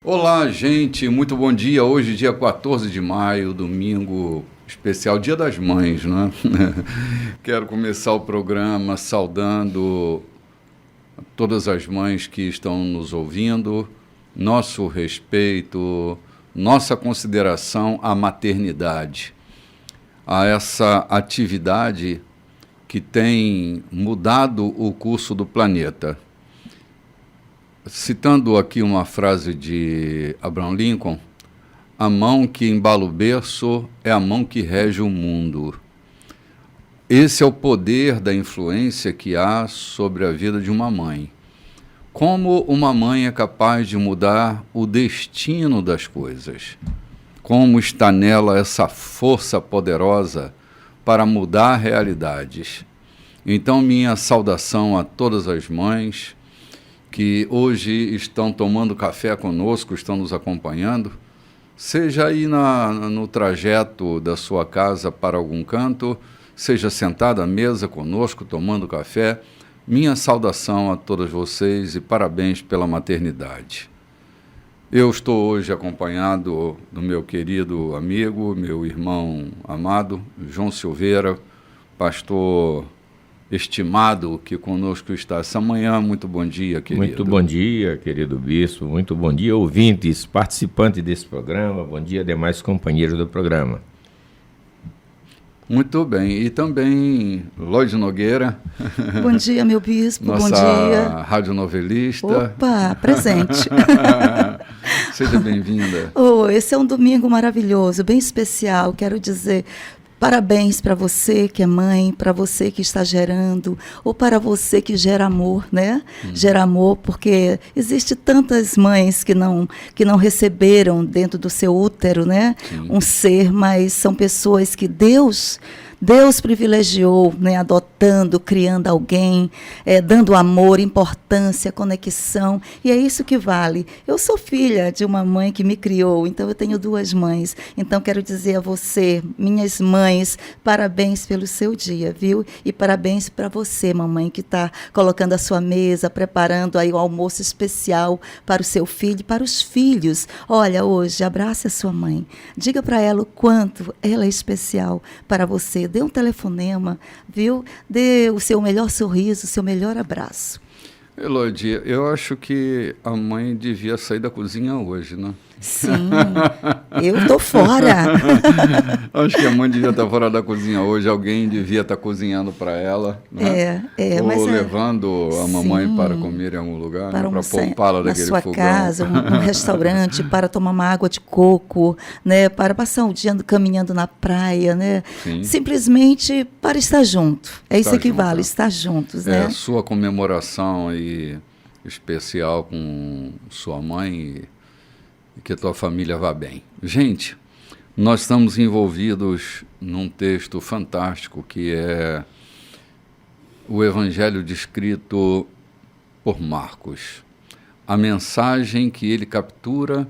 Olá, gente, muito bom dia. Hoje, dia 14 de maio, domingo especial, Dia das Mães, né? Quero começar o programa saudando todas as mães que estão nos ouvindo, nosso respeito, nossa consideração à maternidade, a essa atividade que tem mudado o curso do planeta. Citando aqui uma frase de Abraham Lincoln, a mão que embala o berço é a mão que rege o mundo. Esse é o poder da influência que há sobre a vida de uma mãe. Como uma mãe é capaz de mudar o destino das coisas. Como está nela essa força poderosa para mudar realidades. Então, minha saudação a todas as mães que hoje estão tomando café conosco, estão nos acompanhando, seja aí no trajeto da sua casa para algum canto, seja sentada à mesa conosco, tomando café, minha saudação a todas vocês e parabéns pela maternidade. Eu estou hoje acompanhado do meu querido amigo, meu irmão amado, João Silveira, pastor estimado que conosco está essa manhã. Muito bom dia, querido. Muito bom dia, querido bispo. Muito bom dia, ouvintes, participantes desse programa. Bom dia, demais companheiros do programa. Muito bem. E também Lloyd Nogueira. Bom dia, meu bispo. Nossa bom dia. Radionovelista. Opa, presente. Seja bem-vinda. Esse é um domingo maravilhoso, bem especial. Quero dizer parabéns para você que é mãe, para você que está gerando, ou para você que gera amor, né? Gera amor, porque existe tantas mães que não receberam dentro do seu útero, né? Sim. Um ser, mas são pessoas que Deus privilegiou, né, adotando, criando alguém, dando amor, importância, conexão, e é isso que vale. Eu sou filha de uma mãe que me criou, então eu tenho duas mães. Então quero dizer a você, minhas mães, parabéns pelo seu dia, viu? E parabéns para você, mamãe, que está colocando a sua mesa, preparando aí o almoço especial para o seu filho e para os filhos. Olha, hoje, abrace a sua mãe, diga para ela o quanto ela é especial para você. Dê um telefonema, viu? Dê o seu melhor sorriso, o seu melhor abraço. Elodie, eu acho que a mãe devia sair da cozinha hoje, né? Sim, eu estou fora. Acho que a mãe devia estar fora da cozinha hoje, alguém devia estar cozinhando para ela, né? Ou levando a mamãe para comer em algum lugar, para poupá-la daquele fogão. Na sua casa, um restaurante, para tomar uma água de coco, né? Para passar um dia caminhando na praia, né? Sim. Simplesmente para estar junto. É isso que vale, estar juntos, né? A sua comemoração aí especial com sua mãe e que a tua família vá bem. Gente, nós estamos envolvidos num texto fantástico que é o Evangelho descrito por Marcos. A mensagem que ele captura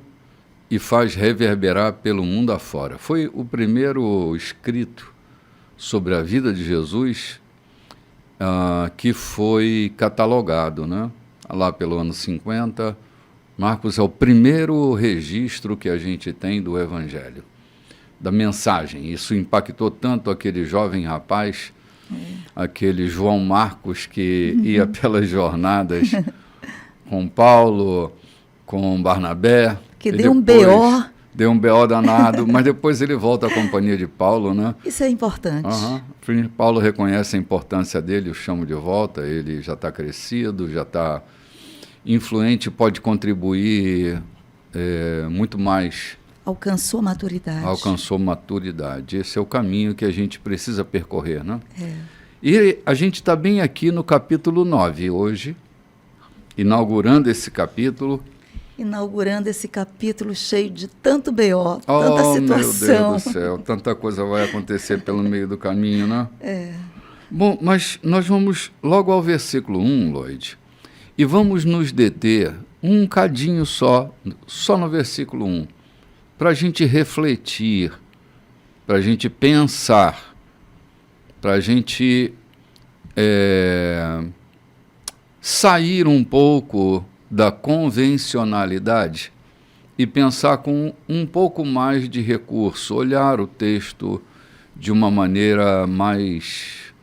e faz reverberar pelo mundo afora. Foi o primeiro escrito sobre a vida de Jesus que foi catalogado, né? Lá pelo ano 50, Marcos é o primeiro registro que a gente tem do Evangelho, da mensagem. Isso impactou tanto aquele jovem rapaz, aquele João Marcos que ia pelas jornadas com Paulo, com Barnabé. Que deu um B.O. Deu um B.O. danado, mas depois ele volta à companhia de Paulo, né? Isso é importante. Paulo reconhece a importância dele, o chama de volta, ele já está crescido, já está influente, pode contribuir muito mais. Alcançou maturidade. Esse é o caminho que a gente precisa percorrer, né? E a gente está bem aqui no capítulo 9 hoje, inaugurando esse capítulo cheio de tanto B.O., tanta situação. Meu Deus do céu, tanta coisa vai acontecer pelo meio do caminho, né? Bom, mas nós vamos logo ao versículo 1, Lloyd, e vamos nos deter um cadinho só no versículo 1, para a gente refletir, para a gente pensar, para a gente sair um pouco da convencionalidade e pensar com um pouco mais de recurso, olhar o texto de uma maneira mais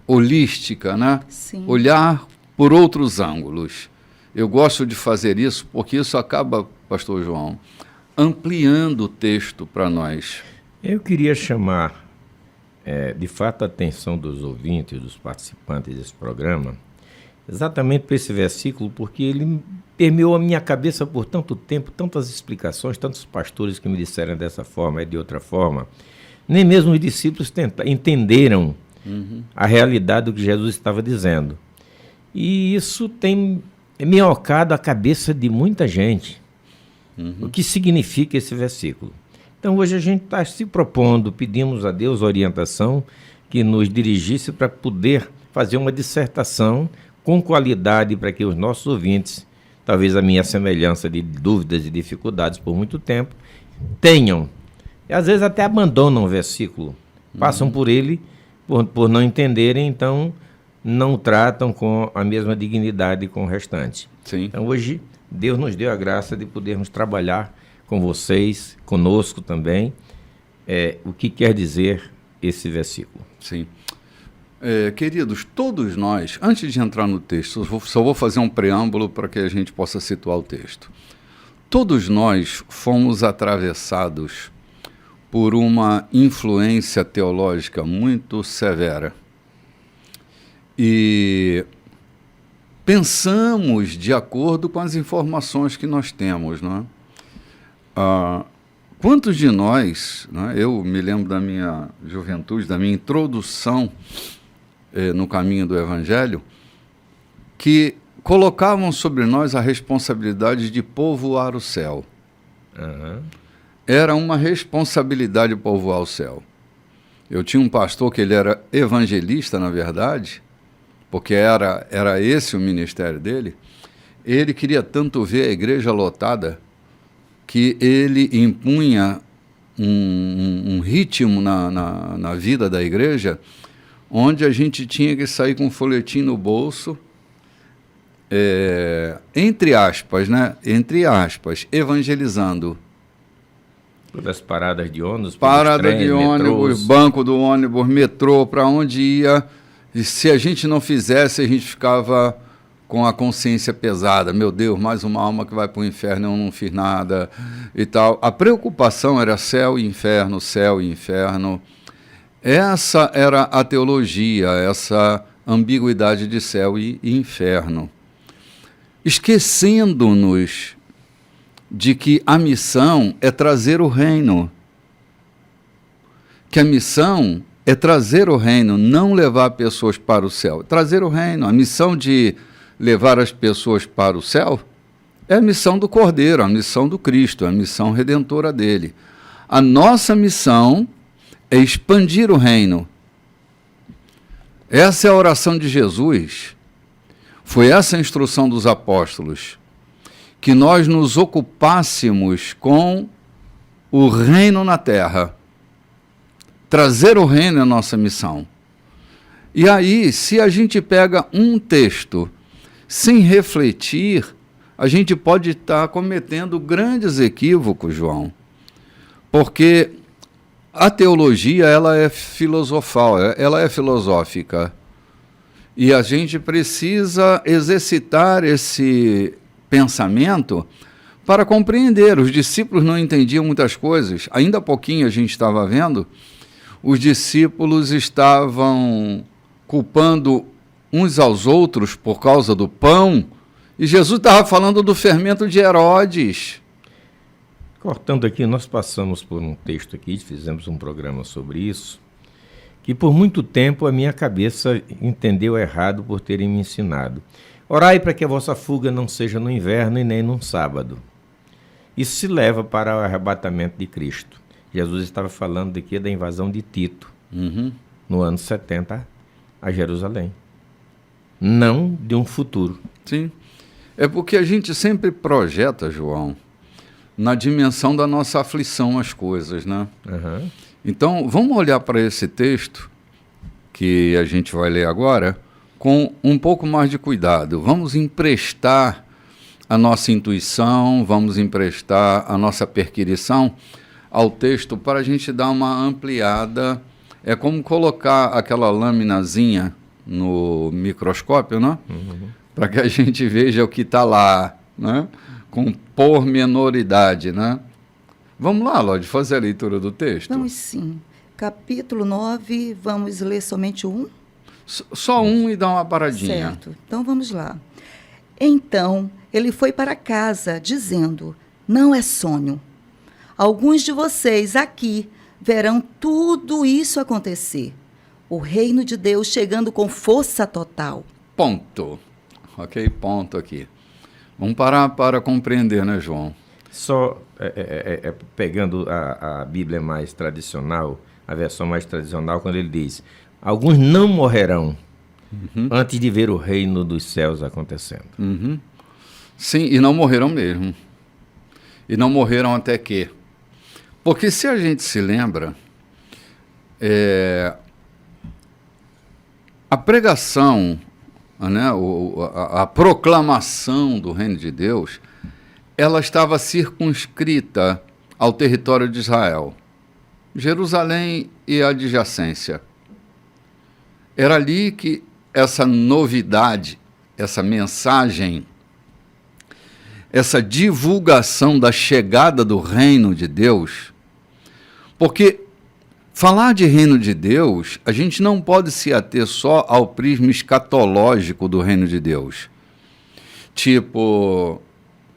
holística, né? Sim. Olhar por outros ângulos. Eu gosto de fazer isso porque isso acaba, pastor João, ampliando o texto para nós. Eu queria chamar, de fato, a atenção dos ouvintes, dos participantes desse programa, exatamente para esse versículo, porque ele permeou a minha cabeça por tanto tempo, tantas explicações, tantos pastores que me disseram dessa forma e de outra forma. Nem mesmo os discípulos entenderam a realidade do que Jesus estava dizendo. E isso tem minhocado a cabeça de muita gente. O que significa esse versículo? Então hoje a gente está se propondo, pedimos a Deus orientação que nos dirigisse para poder fazer uma dissertação com qualidade para que os nossos ouvintes, talvez a minha semelhança de dúvidas e dificuldades por muito tempo, tenham. E às vezes até abandonam o versículo, passam por ele por não entenderem, então não tratam com a mesma dignidade com o restante. Sim. Então hoje Deus nos deu a graça de podermos trabalhar com vocês, conosco também, o que quer dizer esse versículo. Sim. Queridos, todos nós, antes de entrar no texto, só vou fazer um preâmbulo para que a gente possa situar o texto. Todos nós fomos atravessados por uma influência teológica muito severa. E pensamos de acordo com as informações que nós temos, não é? Quantos de nós, né, eu me lembro da minha juventude, da minha introdução no caminho do Evangelho, que colocavam sobre nós a responsabilidade de povoar o céu. Era uma responsabilidade povoar o céu. Eu tinha um pastor que ele era evangelista, na verdade, porque era esse o ministério dele. Ele queria tanto ver a igreja lotada que ele impunha um ritmo na vida da igreja, onde a gente tinha que sair com um folhetim no bolso, entre aspas, né? Entre aspas, evangelizando. Todas as paradas de ônibus, parada trens, de ônibus, metrôs. Banco do ônibus, metrô, para onde ia. E se a gente não fizesse, a gente ficava com a consciência pesada. Meu Deus, mais uma alma que vai para o inferno, eu não fiz nada e tal. A preocupação era céu e inferno, céu e inferno. Essa era a teologia, essa ambiguidade de céu e inferno. Esquecendo-nos de que a missão é trazer o reino. Que a missão é trazer o reino, não levar pessoas para o céu. Trazer o reino. A missão de levar as pessoas para o céu é a missão do Cordeiro, a missão do Cristo, a missão redentora dele. A nossa missão é expandir o reino. Essa é a oração de Jesus. Foi essa a instrução dos apóstolos. Que nós nos ocupássemos com o reino na terra. Trazer o reino é a nossa missão. E aí, se a gente pega um texto sem refletir, a gente pode estar cometendo grandes equívocos, João. Porque a teologia, ela é filosofal, ela é filosófica. E a gente precisa exercitar esse pensamento para compreender. Os discípulos não entendiam muitas coisas. Ainda há pouquinho a gente estava vendo, os discípulos estavam culpando uns aos outros por causa do pão, e Jesus estava falando do fermento de Herodes. Cortando aqui, nós passamos por um texto aqui, fizemos um programa sobre isso, que por muito tempo a minha cabeça entendeu errado por terem me ensinado. Orai para que a vossa fuga não seja no inverno e nem num sábado. Isso se leva para o arrebatamento de Cristo. Jesus estava falando aqui da invasão de Tito, no ano 70, a Jerusalém. Não de um futuro. Sim. É porque a gente sempre projeta, João, na dimensão da nossa aflição as coisas, né? Então, vamos olhar para esse texto que a gente vai ler agora com um pouco mais de cuidado. Vamos emprestar a nossa intuição, vamos emprestar a nossa perquirição ao texto para a gente dar uma ampliada. É como colocar aquela laminazinha no microscópio, né? Para que a gente veja o que está lá, né? Com pormenoridade, né? Vamos lá, Lodi, fazer a leitura do texto? Vamos sim. Capítulo 9, vamos ler somente um? Só um e dar uma paradinha. Certo, então vamos lá. Então ele foi para casa, dizendo: não é sonho. Alguns de vocês aqui verão tudo isso acontecer. O reino de Deus chegando com força total. Ponto. Ok, ponto aqui. Vamos parar para compreender, né, João? Só pegando a Bíblia mais tradicional, a versão mais tradicional, quando ele diz: alguns não morrerão antes de ver o reino dos céus acontecendo. Sim, e não morreram mesmo. E não morreram até que. Porque se a gente se lembra, a pregação, né, a proclamação do reino de Deus, ela estava circunscrita ao território de Israel, Jerusalém e a adjacência. Era ali que essa novidade, essa mensagem, essa divulgação da chegada do reino de Deus, porque falar de reino de Deus, a gente não pode se ater só ao prisma escatológico do reino de Deus. Tipo,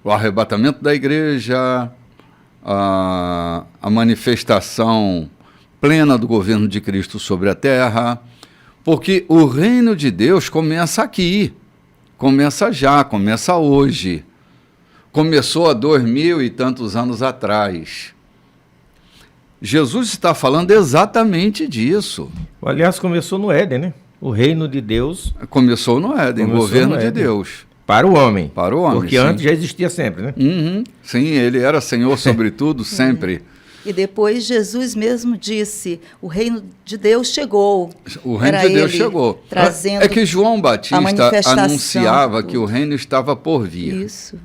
o arrebatamento da igreja, a manifestação plena do governo de Cristo sobre a terra, porque o reino de Deus começa aqui, começa já, começa hoje. Começou há 2000 e tantos anos atrás. Jesus está falando exatamente disso. Aliás, começou no Éden, né? O reino de Deus. Começou no Éden, o governo de Deus. Para o homem. Para o homem, porque sim. Antes já existia sempre, né? Sim, ele era Senhor sobre tudo, sempre. E depois Jesus mesmo disse: o reino de Deus chegou. O reino de Deus chegou. Trazendo é que João Batista anunciava que o reino estava por vir. Isso.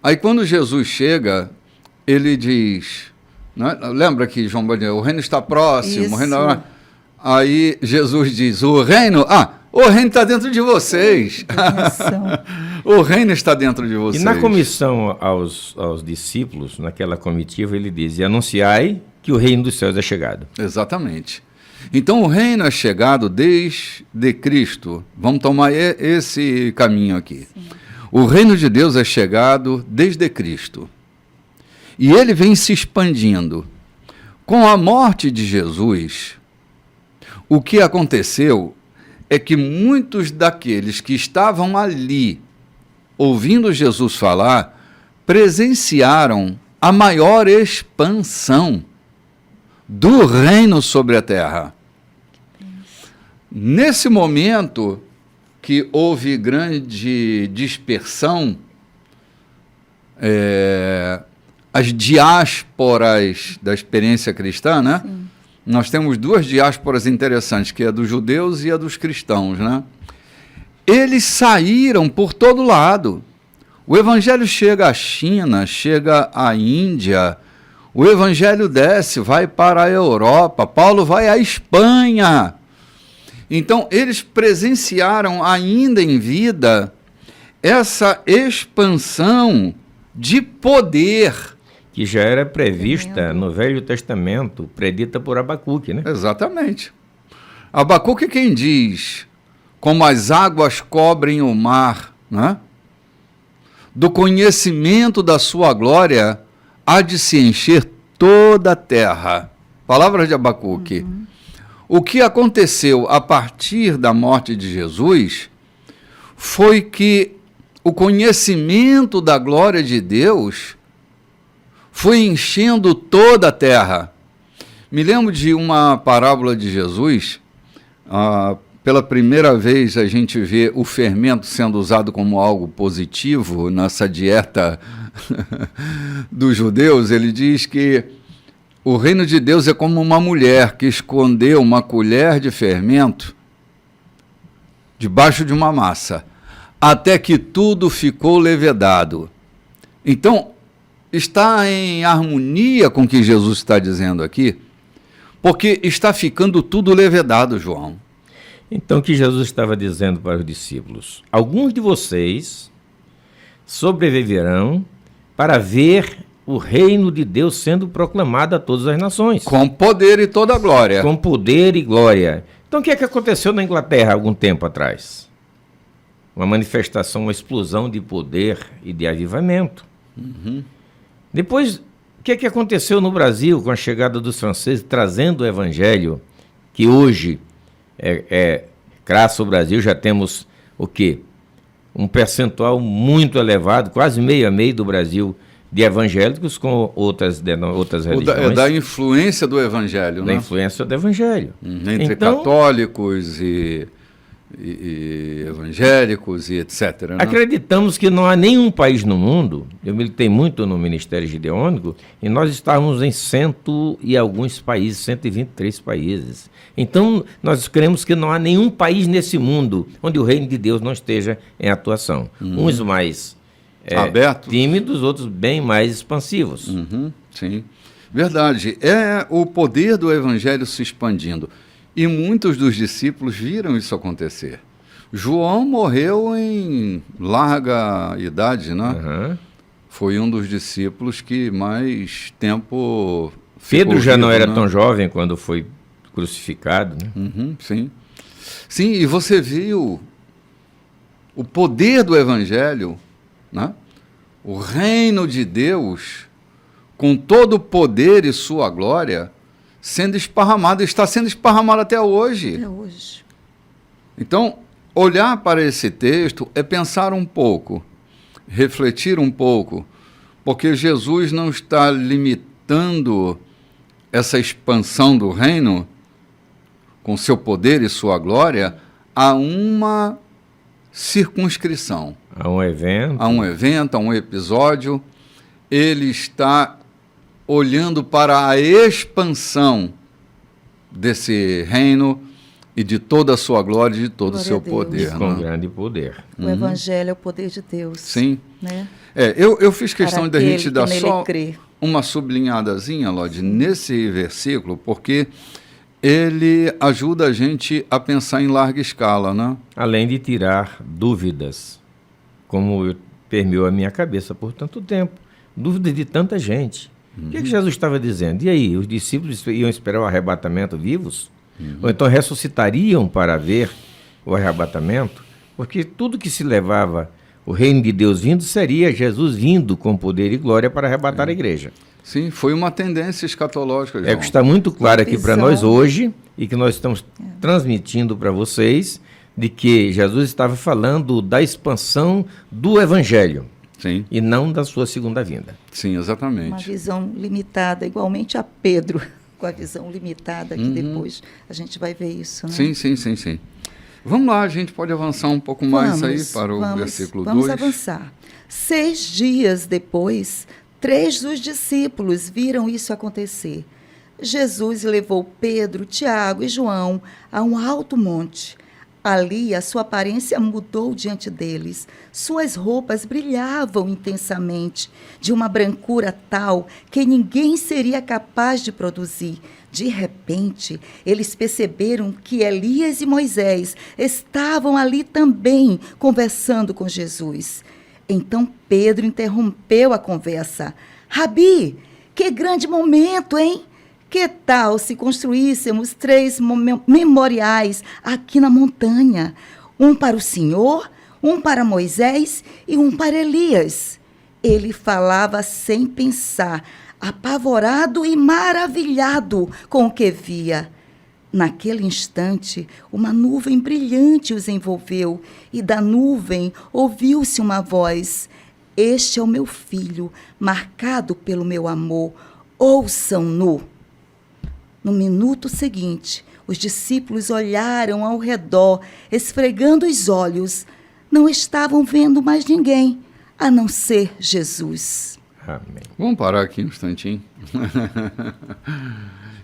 Aí quando Jesus chega, ele diz, né? Lembra que João Batista, o reino está próximo, o reino... Aí Jesus diz, o reino está dentro de vocês. O reino está dentro de vocês. E na comissão aos discípulos, naquela comitiva, ele diz: e anunciai que o reino dos céus é chegado. Exatamente. Então o reino é chegado desde Cristo. Vamos tomar esse caminho aqui. Sim. O reino de Deus é chegado desde Cristo. E ele vem se expandindo. Com a morte de Jesus, o que aconteceu é que muitos daqueles que estavam ali, ouvindo Jesus falar, presenciaram a maior expansão do reino sobre a terra. Nesse momento que houve grande dispersão, as diásporas da experiência cristã, né? Sim. Nós temos duas diásporas interessantes, que é a dos judeus e a dos cristãos, né? Eles saíram por todo lado. O evangelho chega à China, chega à Índia, o evangelho desce, vai para a Europa, Paulo vai à Espanha. Então, eles presenciaram ainda em vida essa expansão de poder. Que já era prevista no Velho Testamento, predita por Abacuque, né? Exatamente. Abacuque quem diz, como as águas cobrem o mar, né? Do conhecimento da sua glória há de se encher toda a terra. Palavras de Abacuque. O que aconteceu a partir da morte de Jesus foi que o conhecimento da glória de Deus foi enchendo toda a terra. Me lembro de uma parábola de Jesus. Pela primeira vez a gente vê o fermento sendo usado como algo positivo nessa dieta dos judeus. Ele diz que o reino de Deus é como uma mulher que escondeu uma colher de fermento debaixo de uma massa, até que tudo ficou levedado. Então, está em harmonia com o que Jesus está dizendo aqui, porque está ficando tudo levedado, João. Então, o que Jesus estava dizendo para os discípulos? Alguns de vocês sobreviverão para ver o reino de Deus sendo proclamado a todas as nações. Com poder e toda a glória. Com poder e glória. Então, o que é que aconteceu na Inglaterra há algum tempo atrás? Uma manifestação, uma explosão de poder e de avivamento. Depois, o que é que aconteceu no Brasil com a chegada dos franceses trazendo o evangelho, que hoje, graças ao Brasil, já temos o quê? Um percentual muito elevado, quase meio a meio do Brasil, de evangélicos com outras religiões. Da influência do evangelho, da né? influência do evangelho. Entre então, católicos e evangélicos e etc. Né? Acreditamos que não há nenhum país no mundo, eu militei muito no Ministério Gideônico, e nós estávamos em 100 e alguns países, 123 países. Então, nós cremos que não há nenhum país nesse mundo onde o reino de Deus não esteja em atuação. Uns mais abertos, tímidos, outros bem mais expansivos. Sim, verdade. É o poder do evangelho se expandindo. E muitos dos discípulos viram isso acontecer. João morreu em larga idade, né? Foi um dos discípulos que mais tempo Pedro já não era né? tão jovem quando foi crucificado, né? Sim. Sim, e você viu o poder do evangelho, né? O reino de Deus, com todo o poder e sua glória, sendo esparramado, está sendo esparramado até hoje. Até hoje. Então, olhar para esse texto é pensar um pouco, refletir um pouco, porque Jesus não está limitando essa expansão do reino, com seu poder e sua glória, a uma circunscrição. A um evento. A um episódio. Ele está olhando para a expansão desse reino e de toda a sua glória e de todo o seu poder. Com né? grande poder. O evangelho é o poder de Deus. Sim. Né? Eu fiz questão da gente dar só crê. uma sublinhadazinha, Lodi, nesse versículo, porque ele ajuda a gente a pensar em larga escala, né? Além de tirar dúvidas, como permeou a minha cabeça por tanto tempo. Dúvidas de tanta gente. O que Jesus estava dizendo? E aí, os discípulos iam esperar o arrebatamento vivos? Ou então ressuscitariam para ver o arrebatamento? Porque tudo que se levava o reino de Deus vindo seria Jesus vindo com poder e glória para arrebatar a igreja. Sim, foi uma tendência escatológica, João. É o que está muito claro aqui para visão. nós hoje e que nós estamos transmitindo para vocês, de que Jesus estava falando da expansão do evangelho. Sim. E não da sua segunda vinda. Sim, exatamente. Uma visão limitada, igualmente a Pedro, com a visão limitada, que depois a gente vai ver isso. Né? Sim. Vamos lá, a gente pode avançar um pouco mais aí para o versículo 2. Vamos avançar. 6 dias depois, 3 dos discípulos viram isso acontecer. Jesus levou Pedro, Tiago e João a um alto monte. Ali, a sua aparência mudou diante deles. Suas roupas brilhavam intensamente, de uma brancura tal que ninguém seria capaz de produzir. De repente, eles perceberam que Elias e Moisés estavam ali também, conversando com Jesus. Então Pedro interrompeu a conversa. Rabi, que grande momento, hein? Que tal se construíssemos 3 memoriais aqui na montanha? Um para o Senhor, um para Moisés e um para Elias. Ele falava sem pensar, apavorado e maravilhado com o que via. Naquele instante, uma nuvem brilhante os envolveu, e da nuvem ouviu-se uma voz: Este é o meu filho, marcado pelo meu amor. Ouçam-no. No minuto seguinte, os discípulos olharam ao redor, esfregando os olhos. Não estavam vendo mais ninguém, a não ser Jesus. Amém. Vamos parar aqui um instantinho.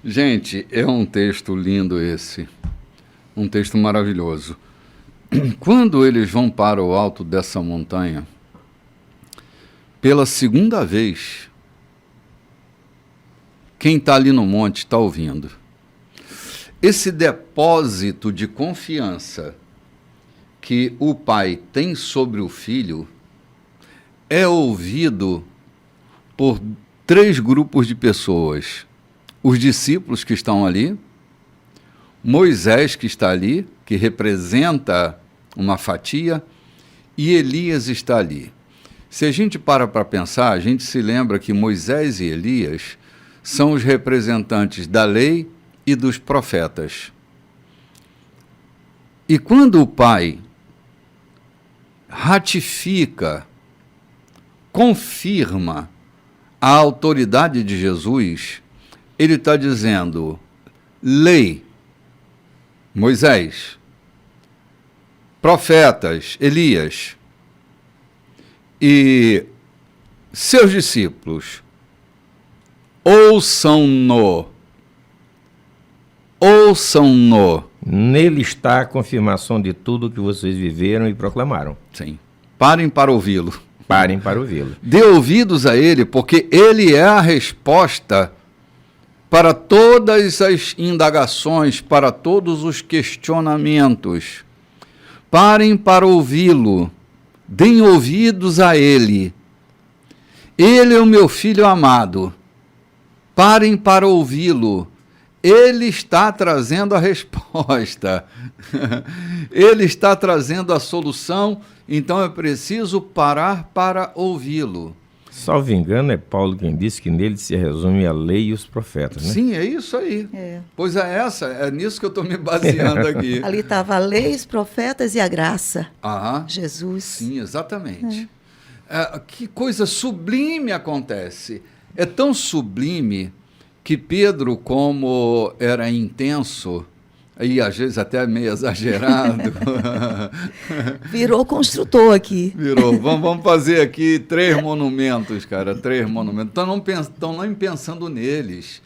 Gente, é um texto lindo esse. Um texto maravilhoso. Quando eles vão para o alto dessa montanha, pela segunda vez, quem está ali no monte está ouvindo. Esse depósito de confiança que o pai tem sobre o filho é ouvido por 3 grupos de pessoas. Os discípulos que estão ali, Moisés que está ali, que representa uma fatia, e Elias está ali. Se a gente para pensar, a gente se lembra que Moisés e Elias são os representantes da lei e dos profetas. E quando o pai ratifica, confirma a autoridade de Jesus, ele está dizendo: lei, Moisés, profetas, Elias, e seus discípulos, ouçam-no. Nele está a confirmação de tudo que vocês viveram e proclamaram. Sim. Parem para ouvi-lo. Parem para ouvi-lo. Dê ouvidos a ele, porque ele é a resposta para todas as indagações, para todos os questionamentos. Parem para ouvi-lo. Deem ouvidos a ele. Ele é o meu filho amado. Parem para ouvi-lo. Ele está trazendo a resposta. Ele está trazendo a solução, então é preciso parar para ouvi-lo. Salvo engano, é Paulo quem disse que nele se resume a lei e os profetas, né? Sim, é isso aí. Pois é nisso que eu estou me baseando aqui. Ali estava a lei, os profetas e a graça. Jesus. Sim, exatamente. Que coisa sublime acontece. É tão sublime que Pedro, como era intenso, e às vezes até meio exagerado... Virou construtor aqui. Virou. Vamos fazer aqui 3 monumentos, cara, 3 monumentos. Estão não pensando neles.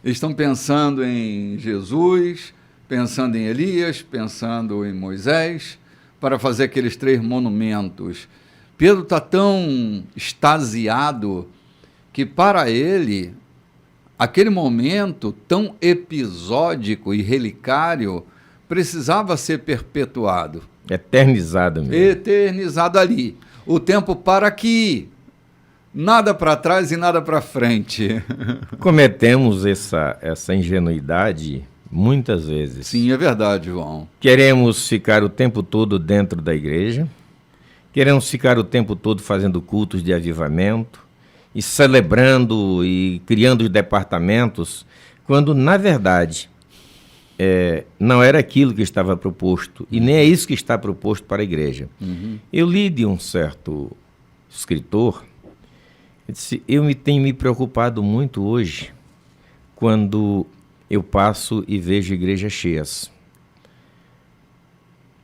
Eles estão pensando em Jesus, pensando em Elias, pensando em Moisés, para fazer aqueles 3 monumentos. Pedro está tão extasiado que para ele... aquele momento tão episódico e relicário precisava ser perpetuado. Eternizado mesmo. Eternizado ali. O tempo para aqui. Nada para trás e nada para frente. Cometemos essa ingenuidade muitas vezes. Sim, é verdade, João. Queremos ficar o tempo todo dentro da igreja. Queremos ficar o tempo todo fazendo cultos de avivamento. E celebrando e criando os departamentos, quando, na verdade, não era aquilo que estava proposto, e nem é isso que está proposto para a igreja. Eu li de um certo escritor, ele disse: eu tenho me preocupado muito hoje quando eu passo e vejo igrejas cheias.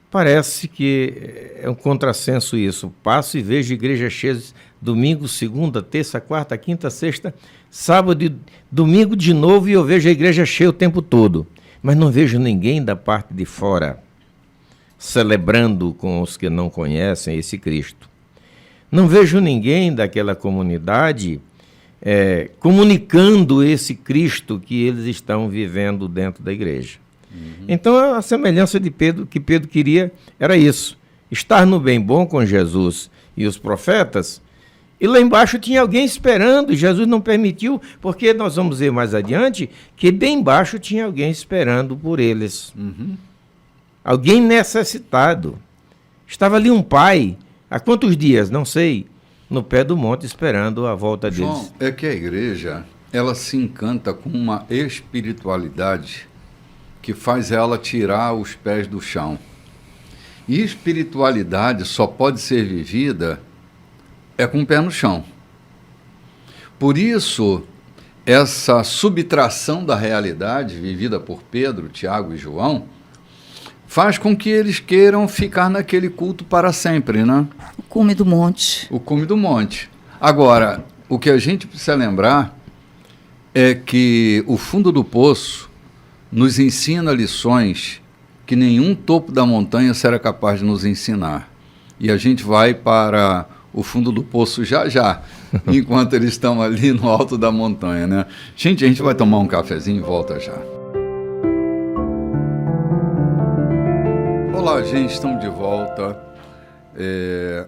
Parece que é um contrassenso isso. Passo e vejo igrejas cheias domingo, segunda, terça, quarta, quinta, sexta, sábado e domingo de novo, e eu vejo a igreja cheia o tempo todo. Mas não vejo ninguém da parte de fora celebrando com os que não conhecem esse Cristo. Não vejo ninguém daquela comunidade comunicando esse Cristo que eles estão vivendo dentro da igreja. Então, a semelhança de Pedro, que Pedro queria, era isso: estar no bem bom com Jesus e os profetas, e lá embaixo tinha alguém esperando, e Jesus não permitiu, porque nós vamos ver mais adiante que bem embaixo tinha alguém esperando por eles. Alguém necessitado. Estava ali um pai, há quantos dias? Não sei, no pé do monte esperando a volta deles. João, é que a igreja, ela se encanta com uma espiritualidade que faz ela tirar os pés do chão. E espiritualidade só pode ser vivida com o pé no chão. Por isso, essa subtração da realidade vivida por Pedro, Tiago e João faz com que eles queiram ficar naquele culto para sempre, né? O cume do monte. O cume do monte. Agora, o que a gente precisa lembrar é que o fundo do poço nos ensina lições que nenhum topo da montanha será capaz de nos ensinar. E a gente vai para o fundo do poço já já, enquanto eles estão ali no alto da montanha, né? Gente, a gente vai tomar um cafezinho e volta já. Olá, gente, estamos de volta.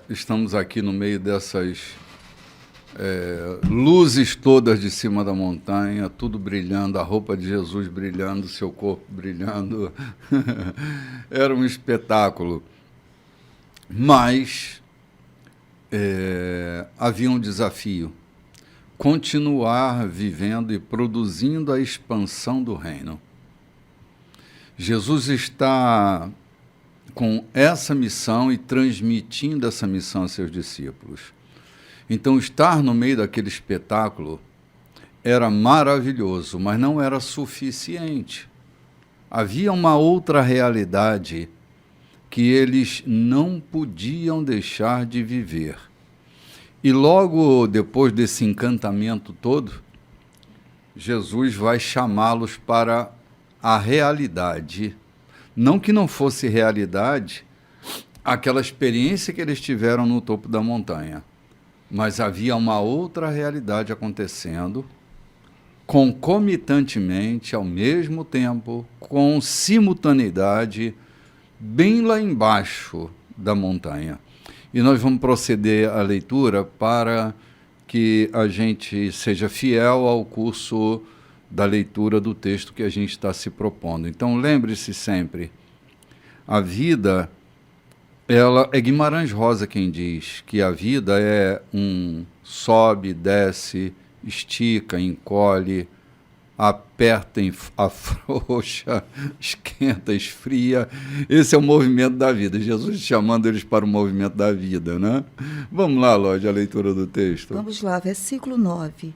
Estamos aqui no meio dessas luzes todas de cima da montanha, tudo brilhando, a roupa de Jesus brilhando, seu corpo brilhando. Era um espetáculo. Mas havia um desafio: continuar vivendo e produzindo a expansão do reino. Jesus está com essa missão e transmitindo essa missão a seus discípulos. Então, estar no meio daquele espetáculo era maravilhoso, mas não era suficiente. Havia uma outra realidade que eles não podiam deixar de viver. E logo depois desse encantamento todo, Jesus vai chamá-los para a realidade. Não que não fosse realidade aquela experiência que eles tiveram no topo da montanha, mas havia uma outra realidade acontecendo concomitantemente, ao mesmo tempo, com simultaneidade, bem lá embaixo da montanha. E nós vamos proceder à leitura para que a gente seja fiel ao curso da leitura do texto que a gente está se propondo. Então, lembre-se sempre, a vida, ela é Guimarães Rosa quem diz que a vida é um sobe, desce, estica, encolhe, aperta, afrouxa, esquenta, esfria. Esse é o movimento da vida. Jesus chamando eles para o movimento da vida, né? Vamos lá, Lorde, a leitura do texto. Vamos lá, versículo 9.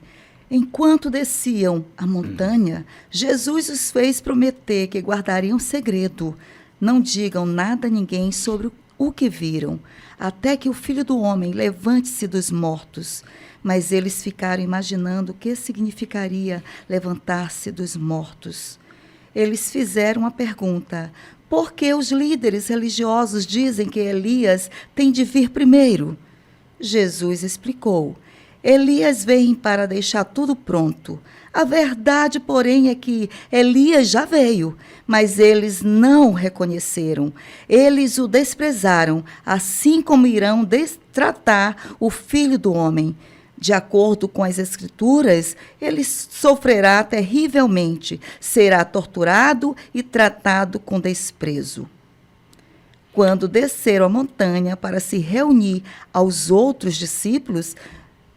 Enquanto desciam a montanha, Jesus os fez prometer que guardariam segredo. Não digam nada a ninguém sobre o que viram, até que o Filho do Homem levante-se dos mortos. Mas eles ficaram imaginando o que significaria levantar-se dos mortos. Eles fizeram a pergunta: por que os líderes religiosos dizem que Elias tem de vir primeiro? Jesus explicou: Elias vem para deixar tudo pronto. A verdade, porém, é que Elias já veio, mas eles não o reconheceram. Eles o desprezaram, assim como irão tratar o Filho do Homem. De acordo com as Escrituras, ele sofrerá terrivelmente, será torturado e tratado com desprezo. Quando desceram a montanha para se reunir aos outros discípulos,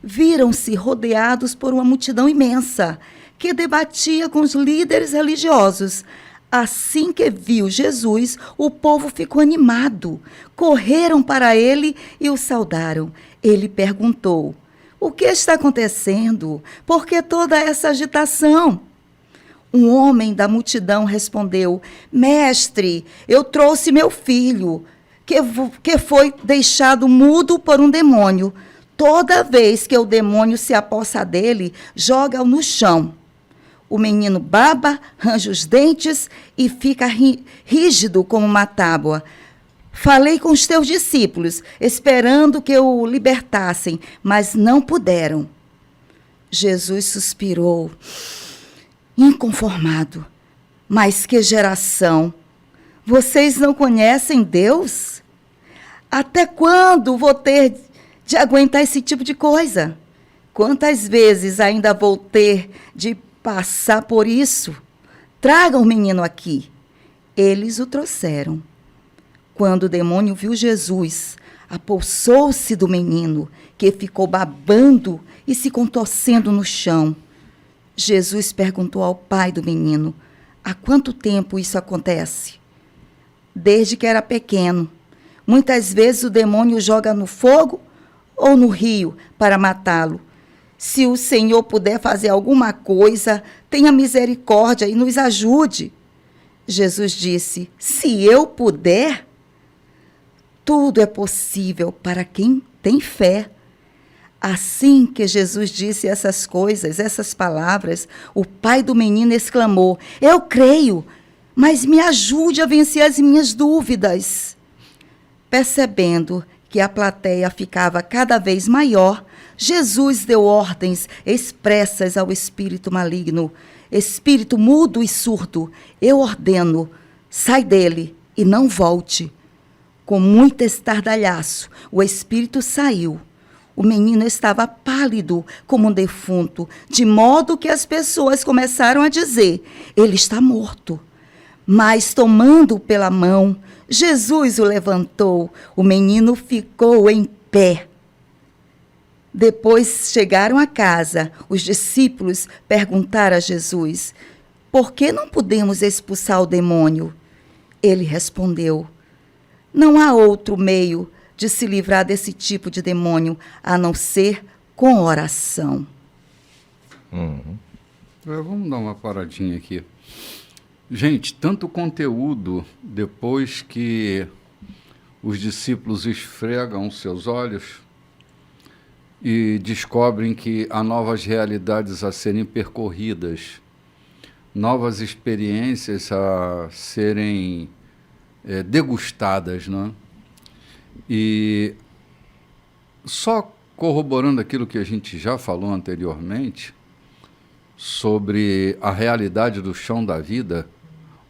viram-se rodeados por uma multidão imensa, que debatia com os líderes religiosos. Assim que viu Jesus, o povo ficou animado. Correram para ele e o saudaram. Ele perguntou: o que está acontecendo? Por que toda essa agitação? Um homem da multidão respondeu: Mestre, eu trouxe meu filho, que foi deixado mudo por um demônio. Toda vez que o demônio se apossa dele, joga-o no chão. O menino baba, range os dentes e fica rígido como uma tábua. Falei com os teus discípulos, esperando que o libertassem, mas não puderam. Jesus suspirou, inconformado. Mas que geração! Vocês não conhecem Deus? Até quando vou ter de aguentar esse tipo de coisa? Quantas vezes ainda vou ter de passar por isso? Tragam o menino aqui. Eles o trouxeram. Quando o demônio viu Jesus, apossou-se do menino, que ficou babando e se contorcendo no chão. Jesus perguntou ao pai do menino: há quanto tempo isso acontece? Desde que era pequeno. Muitas vezes o demônio o joga no fogo ou no rio para matá-lo. Se o Senhor puder fazer alguma coisa, tenha misericórdia e nos ajude. Jesus disse: se eu puder, tudo é possível para quem tem fé. Assim que Jesus disse essas coisas, essas palavras, o pai do menino exclamou: eu creio, mas me ajude a vencer as minhas dúvidas. Percebendo que a plateia ficava cada vez maior, Jesus deu ordens expressas ao espírito maligno. Espírito mudo e surdo, eu ordeno, sai dele e não volte. Com muito estardalhaço, o espírito saiu. O menino estava pálido como um defunto, de modo que as pessoas começaram a dizer, ele está morto. Mas, tomando-o pela mão, Jesus o levantou. O menino ficou em pé. Depois chegaram a casa. Os discípulos perguntaram a Jesus, por que não podemos expulsar o demônio? Ele respondeu, não há outro meio de se livrar desse tipo de demônio, a não ser com oração. Vamos dar uma paradinha aqui. Gente, tanto conteúdo depois que os discípulos esfregam seus olhos e descobrem que há novas realidades a serem percorridas, novas experiências a serem degustadas, né? E só corroborando aquilo que a gente já falou anteriormente sobre a realidade do chão da vida,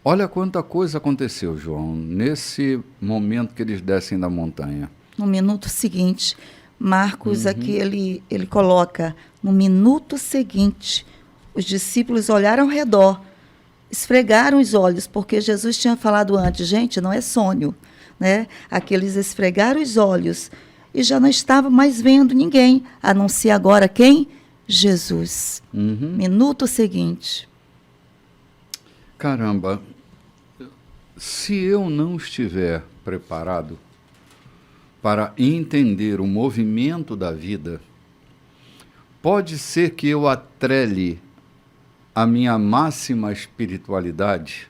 olha quanta coisa aconteceu, João, nesse momento que eles descem da montanha. No minuto seguinte, Marcos aqui ele coloca, no minuto seguinte, os discípulos olharam ao redor, esfregaram os olhos, porque Jesus tinha falado antes, gente, não é sonho, né? Aqui eles esfregaram os olhos e já não estavam mais vendo ninguém, a não ser agora quem? Jesus. Minuto seguinte. Caramba, se eu não estiver preparado para entender o movimento da vida, pode ser que eu atrele a minha máxima espiritualidade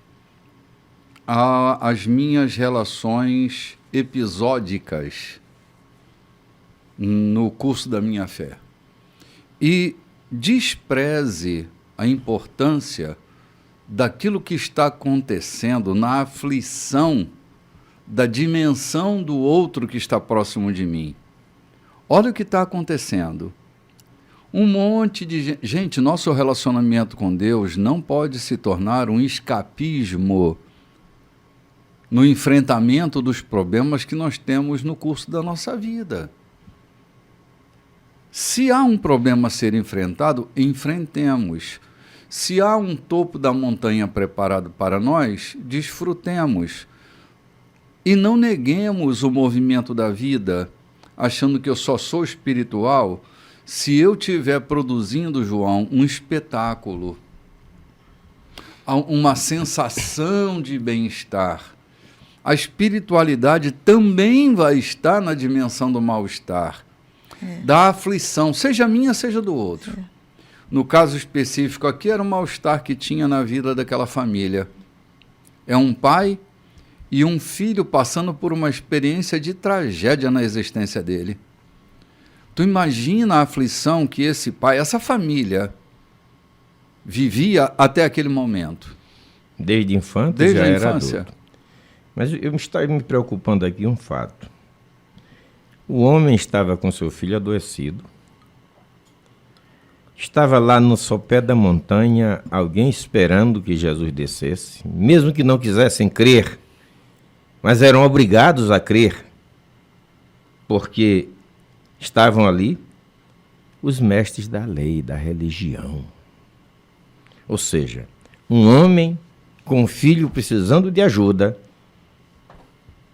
às minhas relações episódicas no curso da minha fé e despreze a importância daquilo que está acontecendo na aflição da dimensão do outro que está próximo de mim. Olha o que está acontecendo. Um monte de gente, nosso relacionamento com Deus não pode se tornar um escapismo no enfrentamento dos problemas que nós temos no curso da nossa vida. Se há um problema a ser enfrentado, enfrentemos. Se há um topo da montanha preparado para nós, desfrutemos. E não neguemos o movimento da vida, achando que eu só sou espiritual, se eu estiver produzindo, João, um espetáculo, uma sensação de bem-estar. A espiritualidade também vai estar na dimensão do mal-estar, da aflição, seja minha, seja do outro. No caso específico aqui, era o mal-estar que tinha na vida daquela família. É um pai e um filho passando por uma experiência de tragédia na existência dele. Tu imagina a aflição que esse pai, essa família, vivia até aquele momento. Desde infante, desde já a era infância. adulto. Mas eu estou me preocupando aqui um fato. O homem estava com seu filho adoecido. Estava lá no sopé da montanha, alguém esperando que Jesus descesse, mesmo que não quisessem crer, mas eram obrigados a crer, porque estavam ali os mestres da lei, da religião. Ou seja, um homem com um filho precisando de ajuda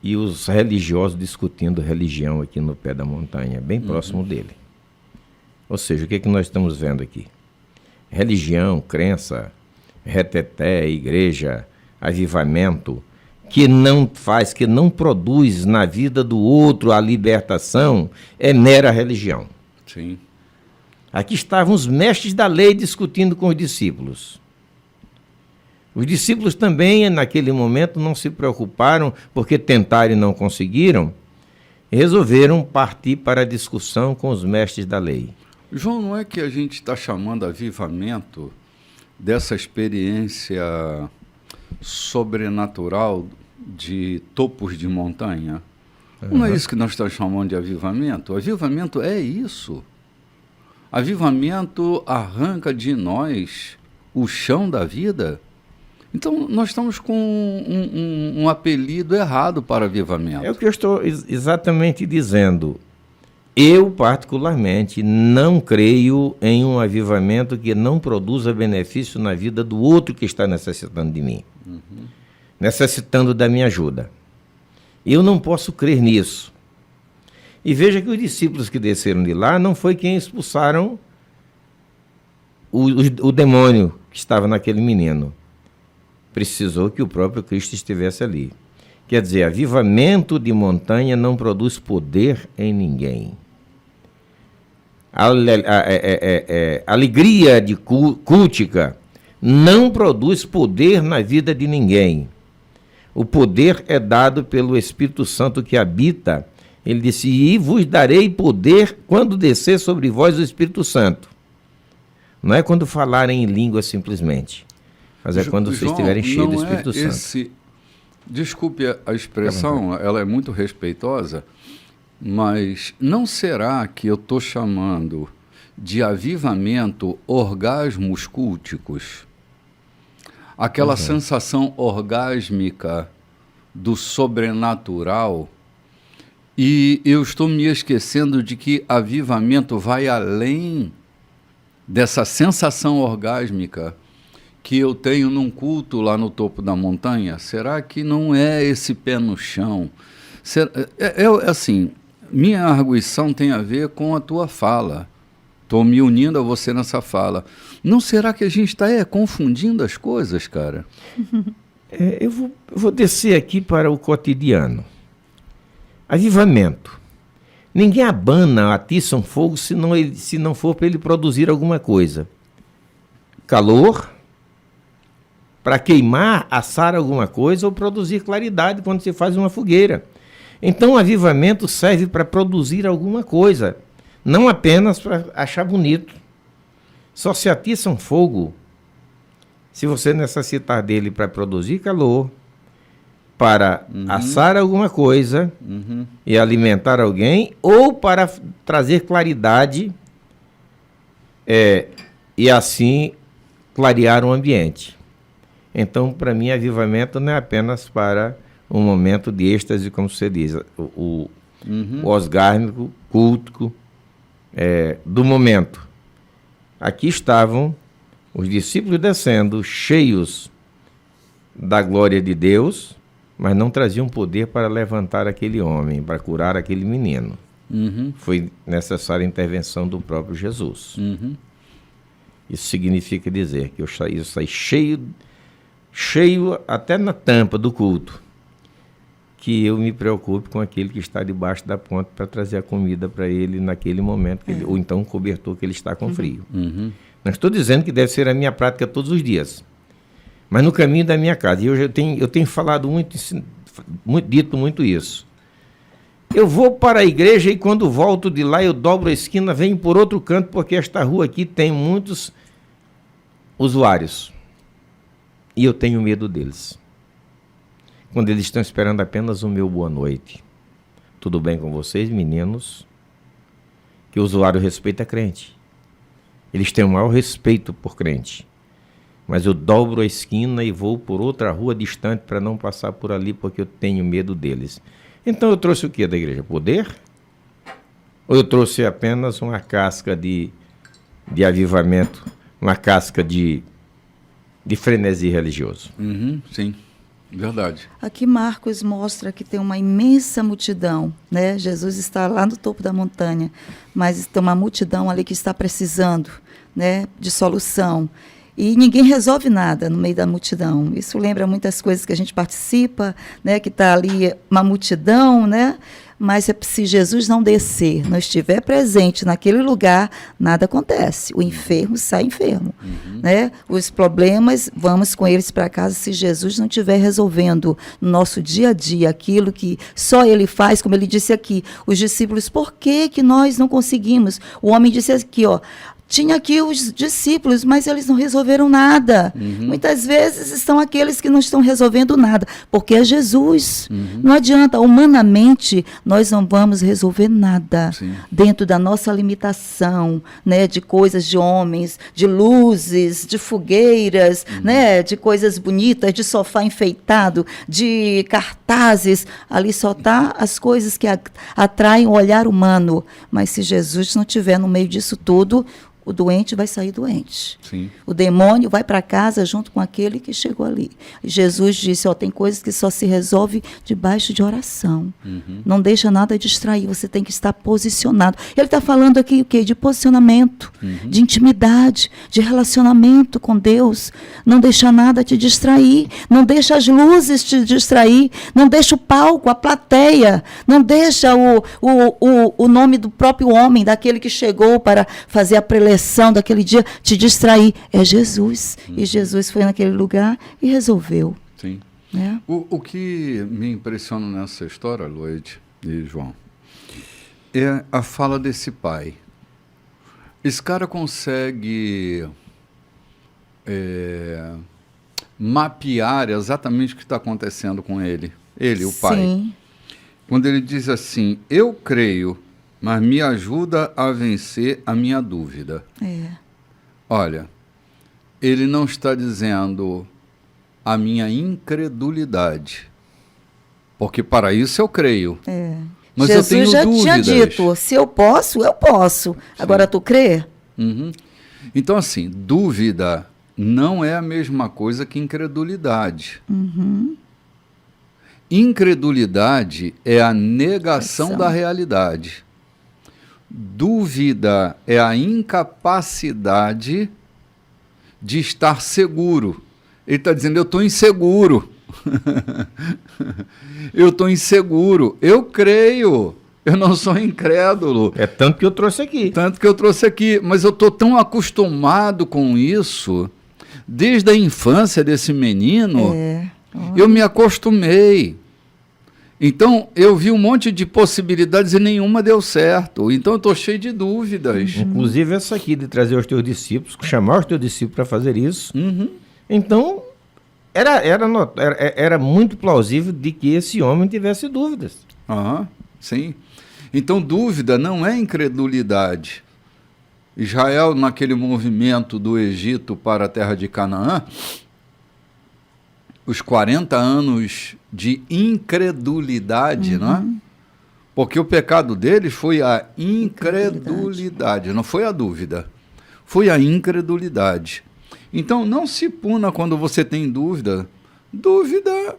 e os religiosos discutindo religião aqui no pé da montanha, bem próximo dele. Ou seja, o que é que nós estamos vendo aqui? Religião, crença, reteté, igreja, avivamento, que não faz, que não produz na vida do outro a libertação, é mera religião. Sim. Aqui estavam os mestres da lei discutindo com os discípulos. Os discípulos também, naquele momento, não se preocuparam, porque tentaram e não conseguiram, e resolveram partir para a discussão com os mestres da lei. João, não é que a gente está chamando avivamento dessa experiência sobrenatural de topos de montanha? Não é isso que nós estamos chamando de avivamento? Avivamento é isso. Avivamento arranca de nós o chão da vida. Então, nós estamos com um apelido errado para avivamento. É o que eu estou exatamente dizendo. Eu, particularmente, não creio em um avivamento que não produza benefício na vida do outro que está necessitando de mim, necessitando da minha ajuda. Eu não posso crer nisso. E veja que os discípulos que desceram de lá não foi quem expulsaram o demônio que estava naquele menino. Precisou que o próprio Cristo estivesse ali. Quer dizer, avivamento de montanha não produz poder em ninguém. Alegria de cultica não produz poder na vida de ninguém. O poder é dado pelo Espírito Santo que habita. Ele disse, e vos darei poder quando descer sobre vós o Espírito Santo. Não é quando falarem em língua simplesmente, mas é quando vocês estiverem cheios do Espírito Santo. Desculpe a expressão, ela é muito respeitosa, mas não será que eu estou chamando de avivamento orgasmos culticos? Aquela sensação orgásmica do sobrenatural, e eu estou me esquecendo de que avivamento vai além dessa sensação orgásmica que eu tenho num culto lá no topo da montanha. Será que não é esse pé no chão? Assim, minha arguição tem a ver com a tua fala. Estou me unindo a você nessa fala. Não será que a gente está confundindo as coisas, cara? Eu vou descer aqui para o cotidiano. Avivamento. Ninguém abana, atiça um fogo se não for para ele produzir alguma coisa. Calor, para queimar, assar alguma coisa ou produzir claridade quando se faz uma fogueira. Então o avivamento serve para produzir alguma coisa, não apenas para achar bonito. Só se atiça um fogo se você necessitar dele para produzir calor, para assar alguma coisa e alimentar alguém, ou para trazer claridade e assim clarear o ambiente. Então, para mim, avivamento não é apenas para um momento de êxtase, como você diz, o osgármico, cultico do momento. Aqui estavam os discípulos descendo, cheios da glória de Deus, mas não traziam poder para levantar aquele homem, para curar aquele menino. Foi necessária a intervenção do próprio Jesus. Isso significa dizer que eu saí cheio até na tampa do culto, que eu me preocupe com aquele que está debaixo da ponte para trazer a comida para ele naquele momento, ou então o cobertor que ele está com frio. Não estou dizendo que deve ser a minha prática todos os dias, mas no caminho da minha casa. E eu tenho falado dito muito isso. Eu vou para a igreja e quando volto de lá eu dobro a esquina, venho por outro canto, porque esta rua aqui tem muitos usuários. E eu tenho medo deles. Quando eles estão esperando apenas o meu boa noite. Tudo bem com vocês, meninos? Que o usuário respeita crente. Eles têm o maior respeito por crente. Mas eu dobro a esquina e vou por outra rua distante para não passar por ali, porque eu tenho medo deles. Então eu trouxe o que da igreja? Poder? Ou eu trouxe apenas uma casca de avivamento, uma casca de frenesi religioso? Sim, verdade. Aqui Marcos mostra que tem uma imensa multidão, né? Jesus está lá no topo da montanha, mas tem uma multidão ali que está precisando, né, de solução. E ninguém resolve nada no meio da multidão. Isso lembra muitas coisas que a gente participa, né, que está ali uma multidão, né? Mas se Jesus não descer, não estiver presente naquele lugar, nada acontece. O enfermo sai enfermo. Né? Os problemas, vamos com eles para casa se Jesus não estiver resolvendo no nosso dia a dia aquilo que só ele faz, como ele disse aqui. Os discípulos, por que nós não conseguimos? O homem disse aqui, ó, Tinha aqui os discípulos, mas eles não resolveram nada. Muitas vezes estão aqueles que não estão resolvendo nada, porque é Jesus. Não adianta, humanamente, nós não vamos resolver nada. Sim. Dentro da nossa limitação, né, de coisas de homens, de luzes, de fogueiras, né, de coisas bonitas, de sofá enfeitado, de cartazes. Ali só está as coisas que atraem o olhar humano. Mas se Jesus não estiver no meio disso tudo, o doente vai sair doente. Sim. O demônio vai para casa junto com aquele que chegou ali. E Jesus disse, tem coisas que só se resolve debaixo de oração. Não deixa nada distrair, você tem que estar posicionado. Ele está falando aqui o quê? De posicionamento, de intimidade, de relacionamento com Deus. Não deixa nada te distrair, não deixa as luzes te distrair, não deixa o palco, a plateia, não deixa o nome do próprio homem, daquele que chegou para fazer a preleção daquele dia, te distrair. É Jesus. E Jesus foi naquele lugar e resolveu. Sim. Né? O que me impressiona nessa história, Luide e João, é a fala desse pai. Esse cara consegue mapear exatamente o que está acontecendo com ele. Ele, o pai. Sim. Quando ele diz assim, eu creio, mas me ajuda a vencer a minha dúvida. Olha, ele não está dizendo a minha incredulidade, porque para isso eu creio. Mas Jesus eu tenho já dúvidas. tinha dito, se eu posso, eu posso. Sim. Agora tu crê? Então, assim, dúvida não é a mesma coisa que incredulidade. Incredulidade é a negação da realidade. Dúvida é a incapacidade de estar seguro. Ele está dizendo, eu estou inseguro. Eu estou inseguro. Eu creio. Eu não sou incrédulo. É tanto que eu trouxe aqui. Tanto que eu trouxe aqui. Mas eu estou tão acostumado com isso, desde a infância desse menino, eu me acostumei. Então, eu vi um monte de possibilidades e nenhuma deu certo. Então, eu estou cheio de dúvidas. Inclusive essa aqui de trazer os teus discípulos, chamar os teus discípulos para fazer isso. Então, era muito plausível de que esse homem tivesse dúvidas. Sim. Então, dúvida não é incredulidade. Israel, naquele movimento do Egito para a terra de Canaã, os 40 anos de incredulidade, não é? Porque o pecado deles foi a incredulidade, não foi a dúvida, foi a incredulidade. Então, não se puna quando você tem dúvida. Dúvida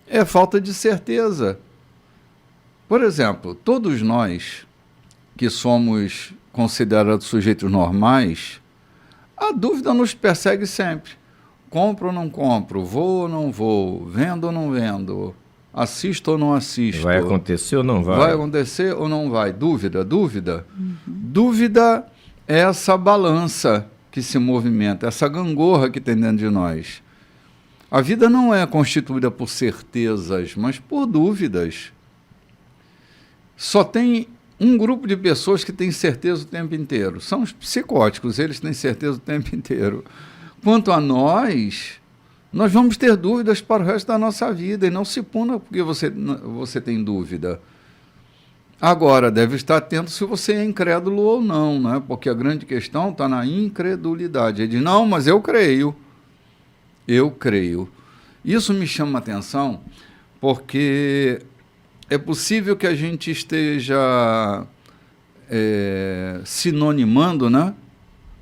é falta de certeza. Por exemplo, todos nós que somos considerados sujeitos normais, a dúvida nos persegue sempre. Compro ou não compro? Vou ou não vou? Vendo ou não vendo? Assisto ou não assisto? Vai acontecer ou não vai? Vai acontecer ou não vai? Dúvida, dúvida. Dúvida é essa balança que se movimenta, essa gangorra que tem dentro de nós. A vida não é constituída por certezas, mas por dúvidas. Só tem um grupo de pessoas que tem certeza o tempo inteiro. São os psicóticos, eles têm certeza o tempo inteiro. Quanto a nós vamos ter dúvidas para o resto da nossa vida, e não se puna porque você tem dúvida. Agora, deve estar atento se você é incrédulo ou não, né? Porque a grande questão está na incredulidade. Ele diz, não, mas eu creio. Eu creio. Isso me chama a atenção porque é possível que a gente esteja sinonimando, né?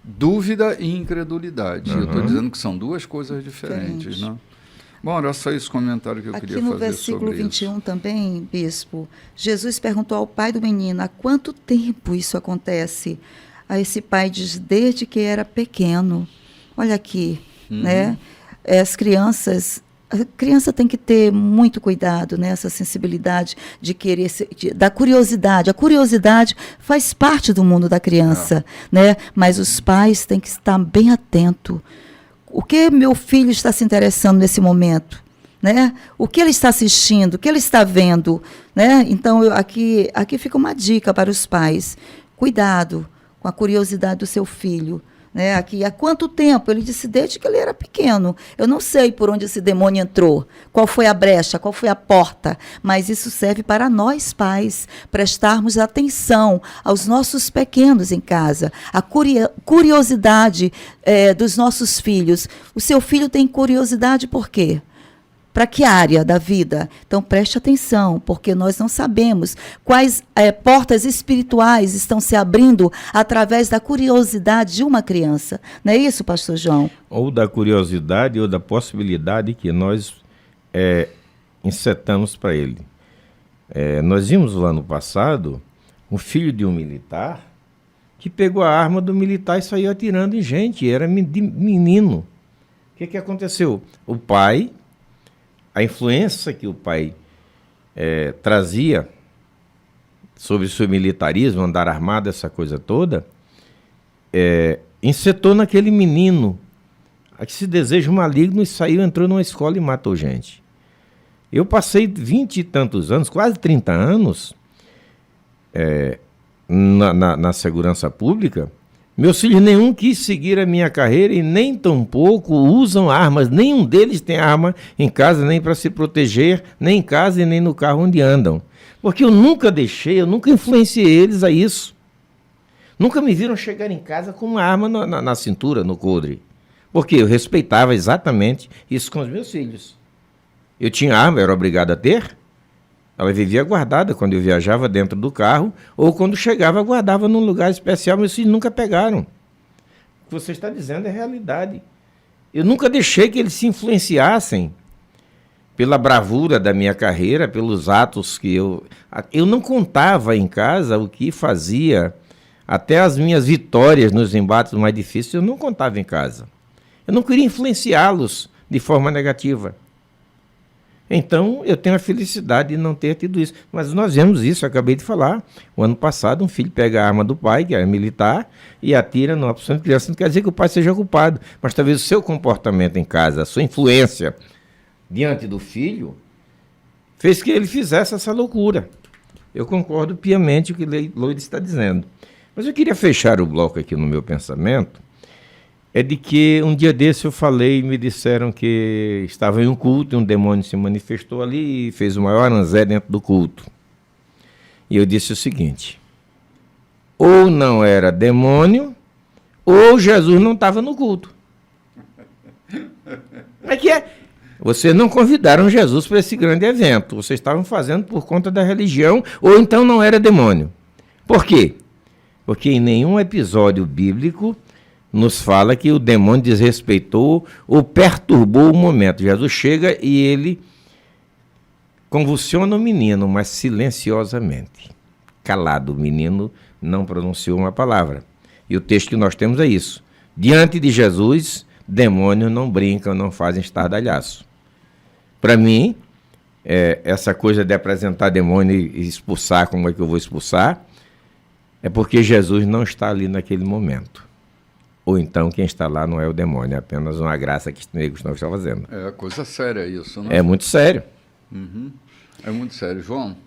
Dúvida e incredulidade. Eu estou dizendo que são duas coisas diferentes. Né? Bom, era só esse comentário que eu queria fazer sobre isso. Aqui no versículo 21 também, bispo, Jesus perguntou ao pai do menino, há quanto tempo isso acontece? Aí esse pai diz, desde que era pequeno. Olha aqui, né? As crianças... A criança tem que ter muito cuidado, né? Essa sensibilidade de querer, da curiosidade. A curiosidade faz parte do mundo da criança, né? Mas os pais têm que estar bem atentos. O que meu filho está se interessando nesse momento? Né? O que ele está assistindo? O que ele está vendo? Né? Então, aqui fica uma dica para os pais. Cuidado com a curiosidade do seu filho. Né, aqui, há quanto tempo? Ele disse, desde que ele era pequeno. Eu não sei por onde esse demônio entrou, qual foi a brecha, qual foi a porta, mas isso serve para nós, pais, prestarmos atenção aos nossos pequenos em casa, a curiosidade dos nossos filhos. O seu filho tem curiosidade por quê? Para que área da vida? Então, preste atenção, porque nós não sabemos quais portas espirituais estão se abrindo através da curiosidade de uma criança. Não é isso, pastor João? Ou da curiosidade ou da possibilidade que nós insetamos para ele. Nós vimos lá no passado um filho de um militar que pegou a arma do militar e saiu atirando em gente. Era menino. O que aconteceu? O pai... A influência que o pai trazia sobre o seu militarismo, andar armado, essa coisa toda, insetou naquele menino esse desejo maligno e entrou numa escola e matou gente. Eu passei 20 e tantos anos, quase 30 anos, na segurança pública. Meus filhos nenhum quis seguir a minha carreira e nem tampouco usam armas. Nenhum deles tem arma em casa, nem para se proteger, nem em casa e nem no carro onde andam. Porque eu nunca influenciei eles a isso. Nunca me viram chegar em casa com uma arma na cintura, no coldre. Porque eu respeitava exatamente isso com os meus filhos. Eu tinha arma, eu era obrigado a ter. Ela vivia guardada quando eu viajava dentro do carro, ou quando chegava, guardava num lugar especial. Meus filhos nunca pegaram. O que você está dizendo é realidade. Eu nunca deixei que eles se influenciassem pela bravura da minha carreira, pelos atos que eu não contava em casa o que fazia, até as minhas vitórias nos embates mais difíceis, eu não contava em casa. Eu não queria influenciá-los de forma negativa. Então, eu tenho a felicidade de não ter tido isso. Mas nós vemos isso, eu acabei de falar. O ano passado, um filho pega a arma do pai, que é militar, e atira numa opção de criança. Não quer dizer que o pai seja culpado, mas talvez o seu comportamento em casa, a sua influência diante do filho, fez que ele fizesse essa loucura. Eu concordo piamente com o que Loide está dizendo. Mas eu queria fechar o bloco aqui no meu pensamento, de que um dia desse eu falei e me disseram que estava em um culto e um demônio se manifestou ali e fez o maior aranzé dentro do culto. E eu disse o seguinte: ou não era demônio, ou Jesus não estava no culto. É que vocês não convidaram Jesus para esse grande evento, vocês estavam fazendo por conta da religião, ou então não era demônio. Por quê? Porque em nenhum episódio bíblico nos fala que o demônio desrespeitou ou perturbou o momento. Jesus chega e ele convulsiona o menino, mas silenciosamente. Calado, o menino não pronunciou uma palavra. E o texto que nós temos é isso. Diante de Jesus, demônios não brincam, não fazem estardalhaço. Para mim, essa coisa de apresentar demônio e expulsar, como é que eu vou expulsar, é porque Jesus não está ali naquele momento. Ou então quem está lá não é o demônio, é apenas uma graça que os negros não estão fazendo. É coisa séria isso, né? É muito sério. Uhum. É muito sério. João,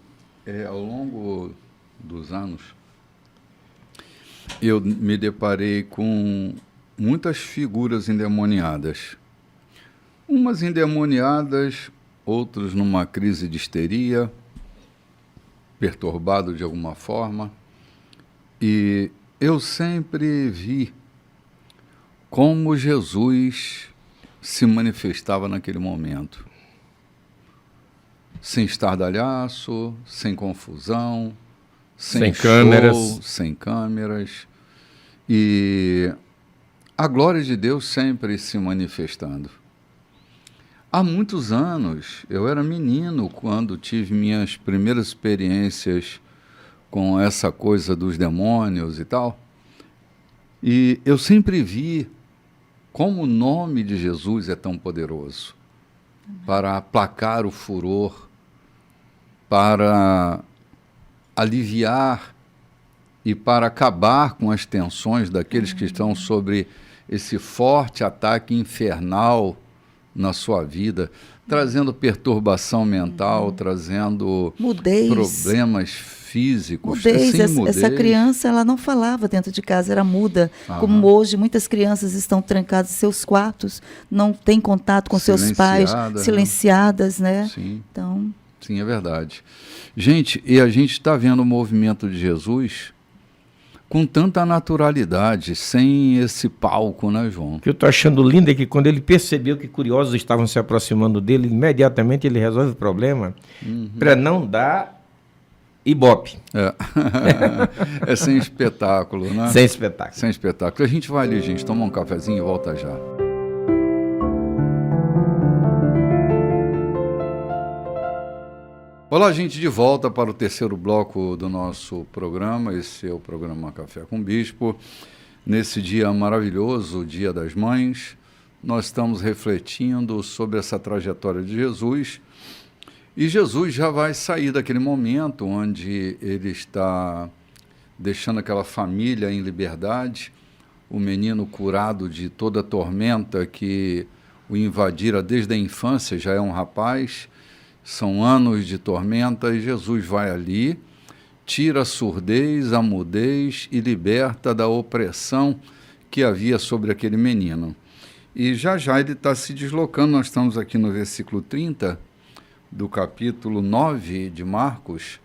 ao longo dos anos, eu me deparei com muitas figuras endemoniadas. Umas endemoniadas, outros numa crise de histeria, perturbado de alguma forma. E eu sempre vi como Jesus se manifestava naquele momento. Sem estardalhaço, sem confusão, sem câmeras. Sem câmeras. E a glória de Deus sempre se manifestando. Há muitos anos, eu era menino quando tive minhas primeiras experiências com essa coisa dos demônios e tal. E eu sempre vi como o nome de Jesus é tão poderoso para aplacar o furor, para aliviar e para acabar com as tensões daqueles que estão sobre esse forte ataque infernal na sua vida, trazendo perturbação mental, trazendo problemas físicos. Mudez, Assim, essa criança ela não falava dentro de casa, era muda. Como hoje muitas crianças estão trancadas em seus quartos, não têm contato com seus pais, silenciadas, né? Sim. Então... Sim, é verdade. Gente, e a gente está vendo o movimento de Jesus com tanta naturalidade, sem esse palco, né, João? O que eu estou achando lindo é que quando ele percebeu que curiosos estavam se aproximando dele, imediatamente ele resolve o problema para não dar ibope. É sem espetáculo, né? Sem espetáculo. Sem espetáculo. A gente vai ali, gente, toma um cafezinho e volta já. Olá, gente, de volta para o terceiro bloco do nosso programa. Esse é o programa Café com Bispo. Nesse dia maravilhoso, Dia das Mães, nós estamos refletindo sobre essa trajetória de Jesus. E Jesus já vai sair daquele momento onde ele está deixando aquela família em liberdade, o menino curado de toda a tormenta que o invadira desde a infância, já é um rapaz. São anos de tormenta e Jesus vai ali, tira a surdez, a mudez e liberta da opressão que havia sobre aquele menino. E já ele está se deslocando, nós estamos aqui no versículo 30 do capítulo 9 de Marcos,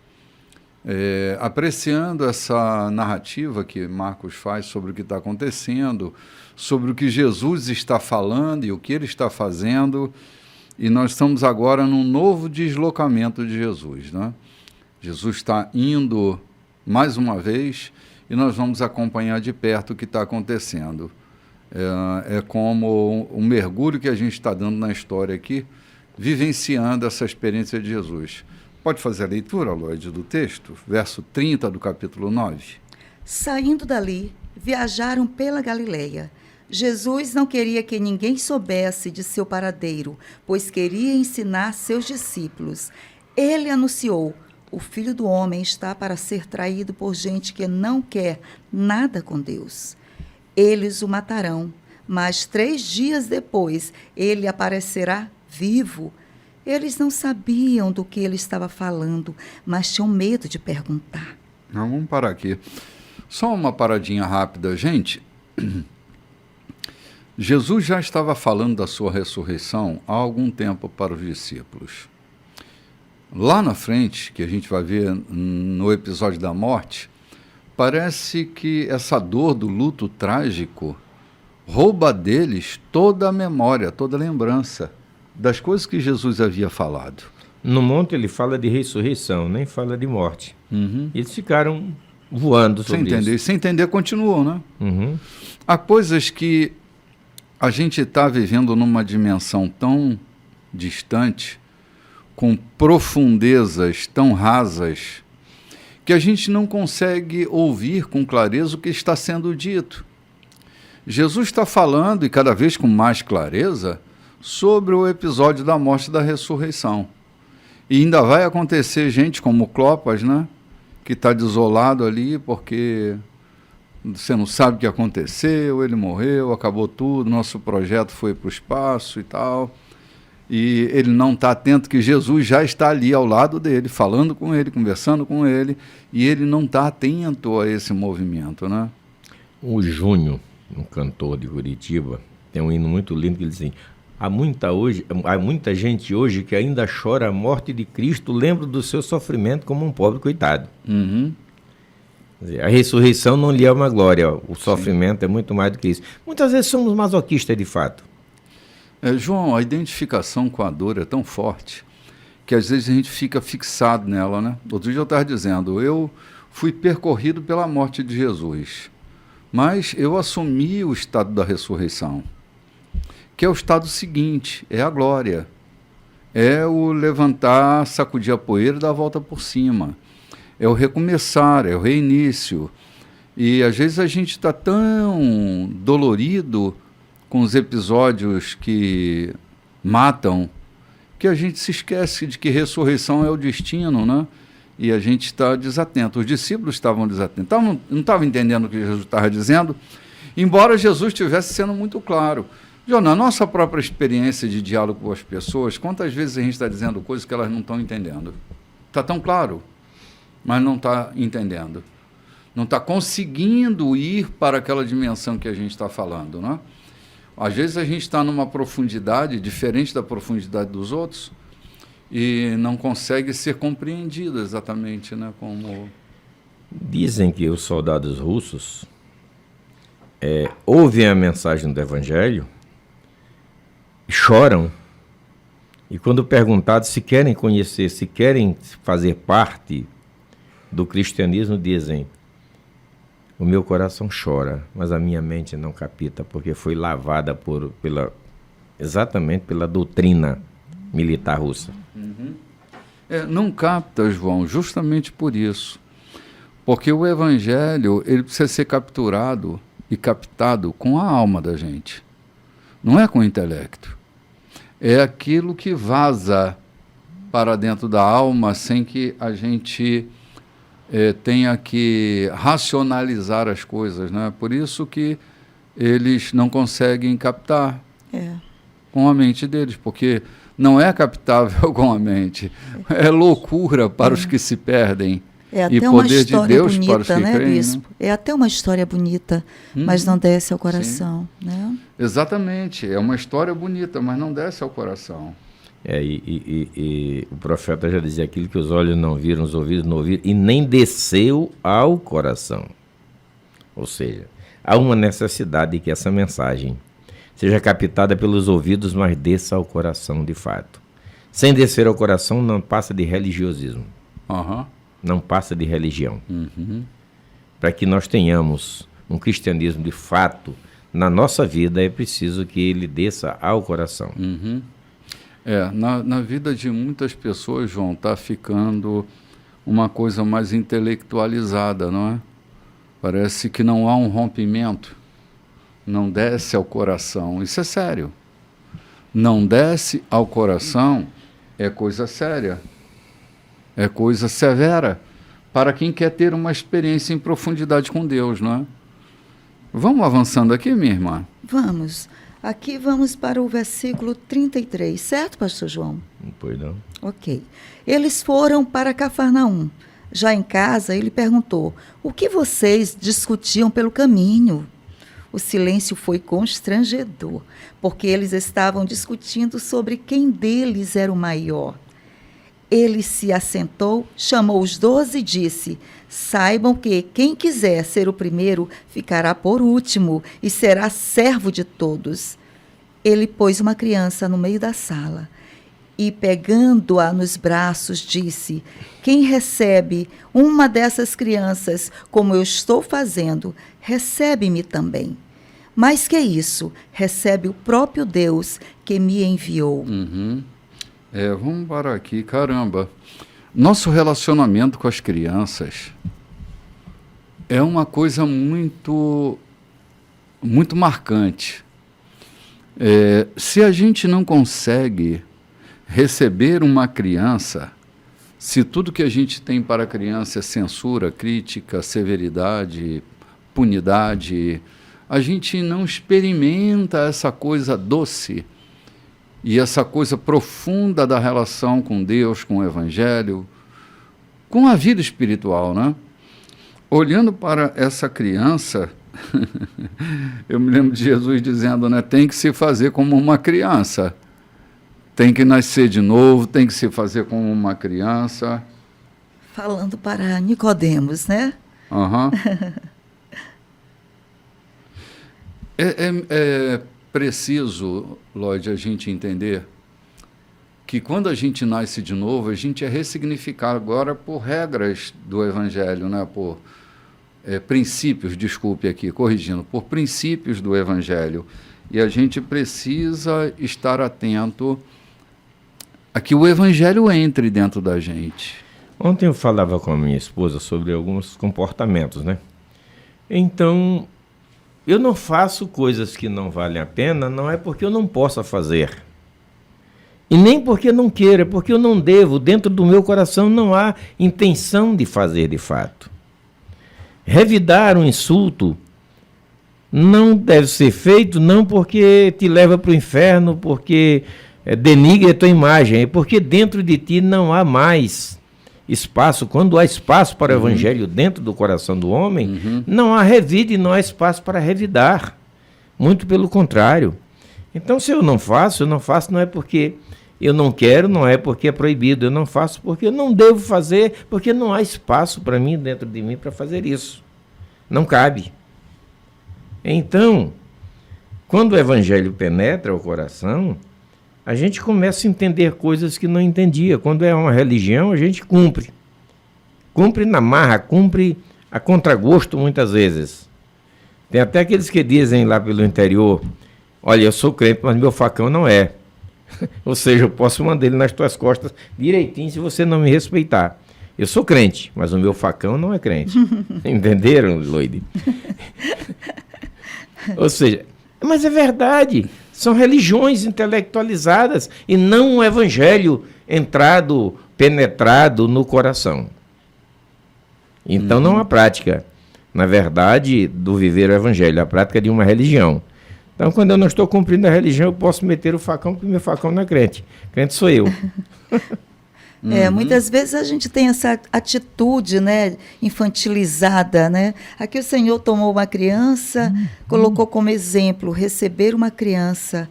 apreciando essa narrativa que Marcos faz sobre o que está acontecendo, sobre o que Jesus está falando e o que ele está fazendo. E nós estamos agora num novo deslocamento de Jesus, né? Jesus está indo mais uma vez e nós vamos acompanhar de perto o que está acontecendo. É como um mergulho que a gente está dando na história aqui, vivenciando essa experiência de Jesus. Pode fazer a leitura, Lloyd, do texto? Verso 30 do capítulo 9. Saindo dali, viajaram pela Galileia. Jesus não queria que ninguém soubesse de seu paradeiro, pois queria ensinar seus discípulos. Ele anunciou: o Filho do Homem está para ser traído por gente que não quer nada com Deus. Eles o matarão, mas 3 dias depois ele aparecerá vivo. Eles não sabiam do que ele estava falando, mas tinham medo de perguntar. Vamos parar aqui. Só uma paradinha rápida, gente. Jesus já estava falando da sua ressurreição há algum tempo para os discípulos. Lá na frente, que a gente vai ver no episódio da morte, parece que essa dor do luto trágico rouba deles toda a memória, toda a lembrança das coisas que Jesus havia falado. No monte ele fala de ressurreição, nem fala de morte. Eles ficaram voando sobre isso. Sem entender, continuou, né? Há coisas que a gente está vivendo numa dimensão tão distante, com profundezas tão rasas, que a gente não consegue ouvir com clareza o que está sendo dito. Jesus está falando, e cada vez com mais clareza, sobre o episódio da morte e da ressurreição. E ainda vai acontecer gente como Clopas, né, que está desolado ali porque você não sabe o que aconteceu, ele morreu, acabou tudo, nosso projeto foi para o espaço e tal. E ele não está atento que Jesus já está ali ao lado dele, falando com ele, conversando com ele, e ele não está atento a esse movimento, né? O Júnior, um cantor de Curitiba, tem um hino muito lindo que ele diz assim: há muita gente hoje que ainda chora a morte de Cristo, lembra do seu sofrimento como um pobre coitado. Quer dizer, a ressurreição não lhe é uma glória, o sofrimento é muito mais do que isso. Muitas vezes somos masoquistas de fato. João, a identificação com a dor é tão forte que às vezes a gente fica fixado nela, né? Outro dia eu estava dizendo, eu fui percorrido pela morte de Jesus, mas eu assumi o estado da ressurreição, que é o estado seguinte, é a glória, é o levantar, sacudir a poeira e dar a volta por cima, é o recomeçar, é o reinício. E às vezes a gente está tão dolorido com os episódios que matam, que a gente se esquece de que ressurreição é o destino, né? E a gente está desatento. Os discípulos estavam desatentos, não estavam entendendo o que Jesus estava dizendo, embora Jesus estivesse sendo muito claro. João, na nossa própria experiência de diálogo com as pessoas, quantas vezes a gente está dizendo coisas que elas não estão entendendo? Está tão claro? mas não está entendendo. Não está conseguindo ir para aquela dimensão que a gente está falando, né? Às vezes a gente está numa profundidade diferente da profundidade dos outros e não consegue ser compreendido exatamente, né? Como... Dizem que os soldados russos ouvem a mensagem do Evangelho, choram, e quando perguntados se querem conhecer, se querem fazer parte do cristianismo, dizem: o meu coração chora, mas a minha mente não capta, porque foi lavada exatamente pela doutrina militar russa. Uhum. Não capta, João, justamente por isso. Porque o Evangelho ele precisa ser capturado e captado com a alma da gente. Não é com o intelecto. É aquilo que vaza para dentro da alma sem que a gente tenha que racionalizar as coisas, né? Por isso que eles não conseguem captar com a mente deles, porque não é captável com a mente. É loucura para os que se perdem. É até e uma poder história de Deus bonita, para os que né, creem, bispo? Né? É até uma história bonita, mas não desce ao coração, né? Exatamente, é uma história bonita, mas não desce ao coração. E o profeta já dizia aquilo que os olhos não viram, os ouvidos não ouviram, e nem desceu ao coração. Ou seja, há uma necessidade de que essa mensagem seja captada pelos ouvidos, mas desça ao coração de fato. Sem descer ao coração, não passa de religiosismo. Não passa de religião. Para que nós tenhamos um cristianismo de fato na nossa vida, é preciso que ele desça ao coração. Na vida de muitas pessoas, João, está ficando uma coisa mais intelectualizada, não é? Parece que não há um rompimento, não desce ao coração. Isso é sério. Não desce ao coração é coisa séria. É coisa severa para quem quer ter uma experiência em profundidade com Deus, não é? Vamos avançando aqui, minha irmã? Vamos. Aqui vamos para o versículo 33, certo, pastor João? Pois não. Ok. Eles foram para Cafarnaum. Já em casa, ele perguntou: o que vocês discutiam pelo caminho? O silêncio foi constrangedor, porque eles estavam discutindo sobre quem deles era o maior. Ele se assentou, chamou os 12 e disse: saibam que quem quiser ser o primeiro ficará por último e será servo de todos. Ele pôs uma criança no meio da sala e, pegando-a nos braços, disse: quem recebe uma dessas crianças, como eu estou fazendo, recebe-me também. Mais que isso, recebe o próprio Deus que me enviou. Vamos parar aqui, caramba. Nosso relacionamento com as crianças é uma coisa muito, muito marcante. Se a gente não consegue receber uma criança, se tudo que a gente tem para a criança é censura, crítica, severidade, punidade, a gente não experimenta essa coisa doce e essa coisa profunda da relação com Deus, com o Evangelho, com a vida espiritual, né? Olhando para essa criança, eu me lembro de Jesus dizendo, né, tem que se fazer como uma criança, tem que nascer de novo, tem que se fazer como uma criança. Falando para Nicodemos, né? É preciso, Lloyd, a gente entender que quando a gente nasce de novo, a gente é ressignificado agora por regras do Evangelho, né? Por princípios, desculpe aqui, corrigindo, por princípios do Evangelho. E a gente precisa estar atento a que o Evangelho entre dentro da gente. Ontem eu falava com a minha esposa sobre alguns comportamentos, né? Então, eu não faço coisas que não valem a pena, não é porque eu não possa fazer. E nem porque eu não queira, é porque eu não devo. Dentro do meu coração não há intenção de fazer de fato. Revidar um insulto não deve ser feito, não porque te leva para o inferno, porque denigre a tua imagem, é porque dentro de ti não há mais espaço, quando há espaço para o evangelho dentro do coração do homem, não há revide e não há espaço para revidar. Muito pelo contrário. Então, se eu não faço não é porque eu não quero, não é porque é proibido. Eu não faço porque eu não devo fazer, porque não há espaço para mim, dentro de mim, para fazer isso. Não cabe. Então, quando o evangelho penetra o coração, a gente começa a entender coisas que não entendia. Quando é uma religião, a gente cumpre. Cumpre na marra, cumpre a contragosto muitas vezes. Tem até aqueles que dizem lá pelo interior, olha, eu sou crente, mas meu facão não é. Ou seja, eu posso mandar ele nas tuas costas direitinho se você não me respeitar. Eu sou crente, mas o meu facão não é crente. Entenderam, Loide? Ou seja, mas é verdade. São religiões intelectualizadas e não um evangelho entrado, penetrado no coração. Então não há prática, na verdade, do viver o evangelho, a prática de uma religião. Então, quando eu não estou cumprindo a religião, eu posso meter o facão, porque meu facão não é crente. Crente sou eu. Muitas vezes a gente tem essa atitude, né, infantilizada, né? Aqui o Senhor tomou uma criança, colocou como exemplo receber uma criança,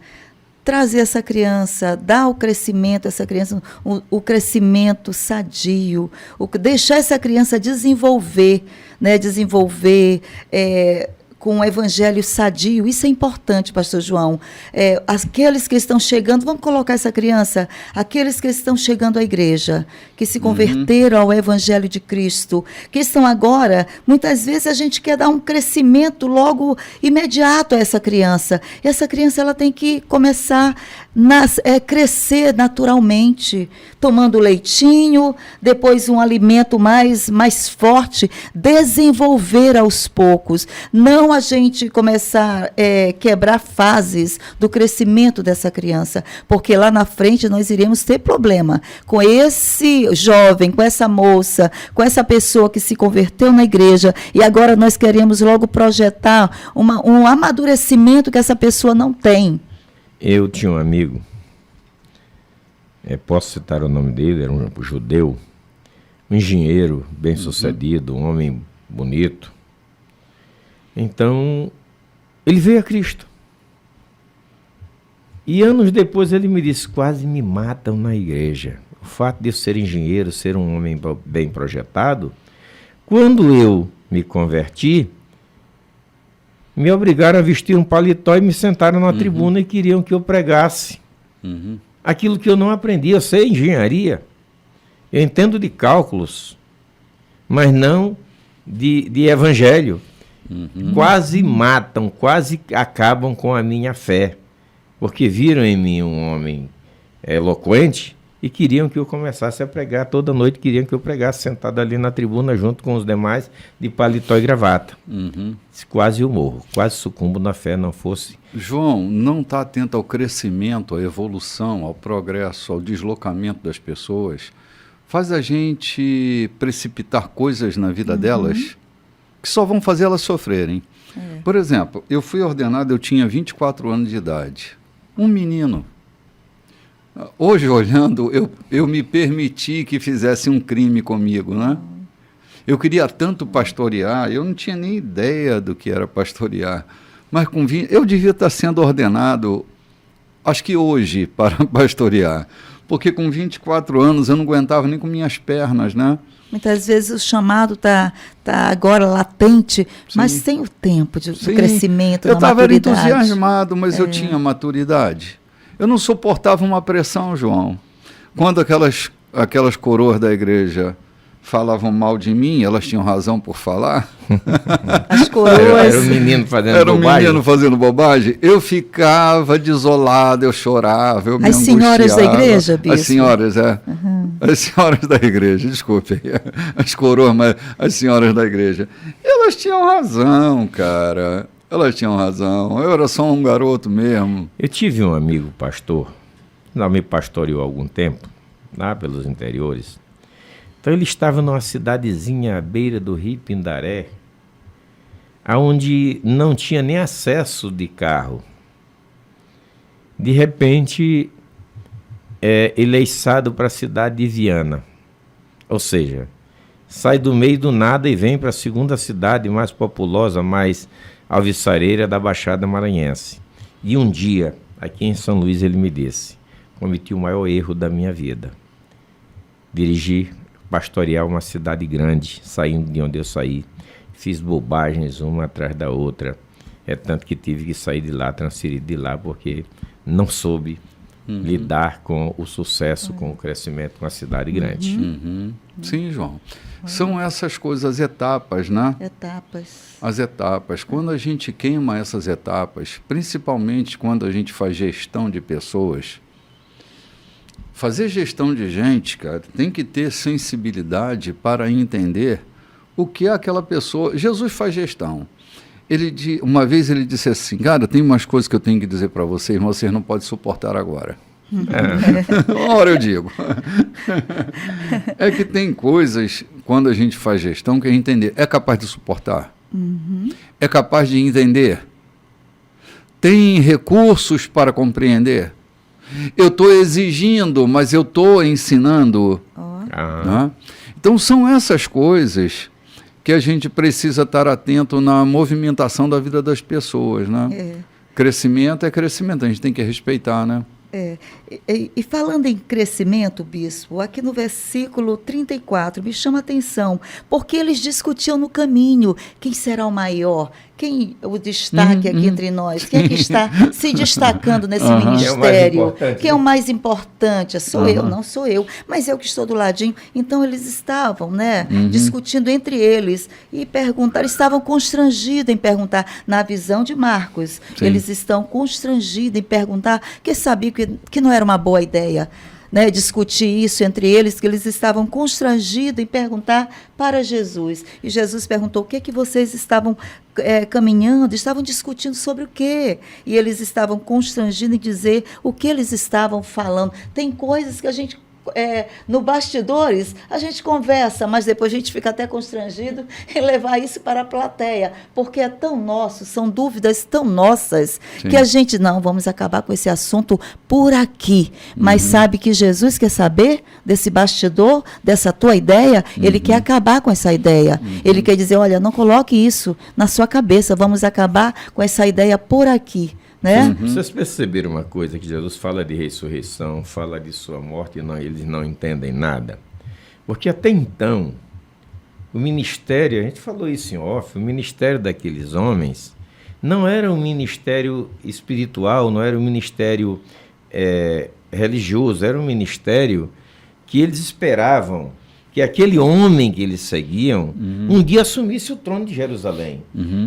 trazer essa criança, dar o crescimento a essa criança, o crescimento sadio, deixar essa criança desenvolver, né, com o evangelho sadio. Isso é importante, pastor João. Aqueles que estão chegando, vamos colocar essa criança, aqueles que estão chegando à igreja, que se converteram ao evangelho de Cristo, que estão agora, muitas vezes a gente quer dar um crescimento logo imediato a essa criança. E essa criança ela tem que começar a crescer naturalmente, tomando leitinho, depois um alimento mais forte, desenvolver aos poucos. Não a gente começar a quebrar fases do crescimento dessa criança, porque lá na frente nós iremos ter problema com esse jovem, com essa moça, com essa pessoa que se converteu na igreja e agora nós queremos logo projetar um amadurecimento que essa pessoa não tem. Eu tinha um amigo, posso citar o nome dele, era um judeu, um engenheiro bem-sucedido, um homem bonito. Então, ele veio a Cristo. E anos depois ele me disse, quase me matam na igreja. O fato de eu ser engenheiro, ser um homem bem projetado, quando eu me converti, me obrigaram a vestir um paletó e me sentaram na tribuna e queriam que eu pregasse. Aquilo que eu não aprendi, eu sei engenharia, eu entendo de cálculos, mas não de evangelho. Quase matam, quase acabam com a minha fé, porque viram em mim um homem eloquente e queriam que eu começasse a pregar toda noite, queriam que eu pregasse sentado ali na tribuna junto com os demais de paletó e gravata. Quase eu morro, quase sucumbo na fé, não fosse. João, não está atento ao crescimento, à evolução, ao progresso, ao deslocamento das pessoas, faz a gente precipitar coisas na vida delas que só vão fazer elas sofrerem. Por exemplo, eu fui ordenado, eu tinha 24 anos de idade. Um menino. Hoje, olhando, eu me permiti que fizesse um crime comigo, né? Eu queria tanto pastorear, eu não tinha nem ideia do que era pastorear. Mas eu devia estar sendo ordenado, acho que hoje, para pastorear. Porque com 24 anos eu não aguentava nem com minhas pernas, né? Muitas vezes o chamado está agora latente, mas tem o tempo do crescimento, da maturidade. Eu estava entusiasmado, mas eu tinha maturidade. Eu não suportava uma pressão, João. Quando aquelas coroas da igreja falavam mal de mim, elas tinham razão por falar. As coroas... Era um menino fazendo bobagem. Era um menino fazendo bobagem. Eu ficava desolado, eu chorava, eu me angustiava. As senhoras da igreja, bispo? As senhoras, As senhoras da igreja, desculpe. As coroas, mas as senhoras da igreja. Elas tinham razão, cara. Elas tinham razão. Eu era só um garoto mesmo. Eu tive um amigo pastor, não me pastoreou há algum tempo, lá pelos interiores. Então ele estava numa cidadezinha à beira do rio Pindaré, onde não tinha nem acesso de carro. De repente, ele é içado para a cidade de Viana. Ou seja, sai do meio do nada e vem para a segunda cidade mais populosa, mais alvissareira da Baixada Maranhense. E um dia, aqui em São Luís, ele me disse: cometi o maior erro da minha vida. Dirigi, pastorear uma cidade grande, saindo de onde eu saí. Fiz bobagens uma atrás da outra. É tanto que tive que sair de lá, transferir de lá, porque não soube lidar com o sucesso, com o crescimento, com a cidade grande. Sim, João. São essas coisas, as etapas, né? Etapas. As etapas. Quando a gente queima essas etapas, principalmente quando a gente faz gestão de pessoas, fazer gestão de gente, cara, tem que ter sensibilidade para entender o que é aquela pessoa. Jesus faz gestão. Uma vez ele disse assim: cara, tem umas coisas que eu tenho que dizer para vocês, mas vocês não podem suportar agora. Uma hora eu digo. É que tem coisas, quando a gente faz gestão, que a gente entender. É capaz de suportar? É capaz de entender? Tem recursos para compreender? Eu estou exigindo, mas eu estou ensinando. Né? Então são essas coisas que a gente precisa estar atento na movimentação da vida das pessoas, né? Crescimento é crescimento, a gente tem que respeitar, né? E falando em crescimento, bispo, aqui no versículo 34, me chama a atenção, porque eles discutiam no caminho quem será o maior, quem o destaque aqui entre nós, quem é que está se destacando nesse ministério, quem é o mais importante? Sou eu, não sou eu, mas eu que estou do ladinho. Então eles estavam, né, discutindo entre eles e estavam constrangidos em perguntar, na visão de Marcos, eles estão constrangidos em perguntar, porque sabiam que não era uma boa ideia, né, discutir isso entre eles, que eles estavam constrangidos em perguntar para Jesus. E Jesus perguntou: o que é que vocês estavam caminhando, estavam discutindo sobre o quê? E eles estavam constrangidos em dizer o que eles estavam falando. Tem coisas que a gente no bastidores a gente conversa, mas depois a gente fica até constrangido em levar isso para a plateia, porque é tão nosso, são dúvidas tão nossas, que a gente não, vamos acabar com esse assunto por aqui, mas sabe que Jesus quer saber desse bastidor, dessa tua ideia, ele quer acabar com essa ideia, ele quer dizer: olha, não coloque isso na sua cabeça, vamos acabar com essa ideia por aqui. Né? Vocês perceberam uma coisa, que Jesus fala de ressurreição, fala de sua morte, e eles não entendem nada? Porque até então, o ministério, a gente falou isso em off, o ministério daqueles homens não era um ministério espiritual, não era um ministério religioso, era um ministério que eles esperavam que aquele homem que eles seguiam um dia assumisse o trono de Jerusalém.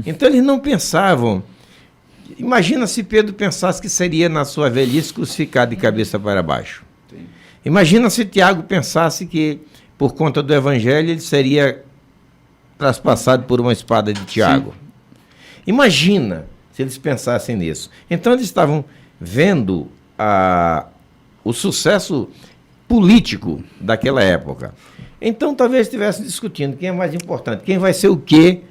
Então eles não pensavam. Imagina se Pedro pensasse que seria na sua velhice crucificado de cabeça para baixo. Imagina se Tiago pensasse que, por conta do evangelho, ele seria traspassado por uma espada de Tiago. Imagina se eles pensassem nisso. Então eles estavam vendo o sucesso político daquela época. Então talvez estivessem discutindo quem é mais importante, quem vai ser o quê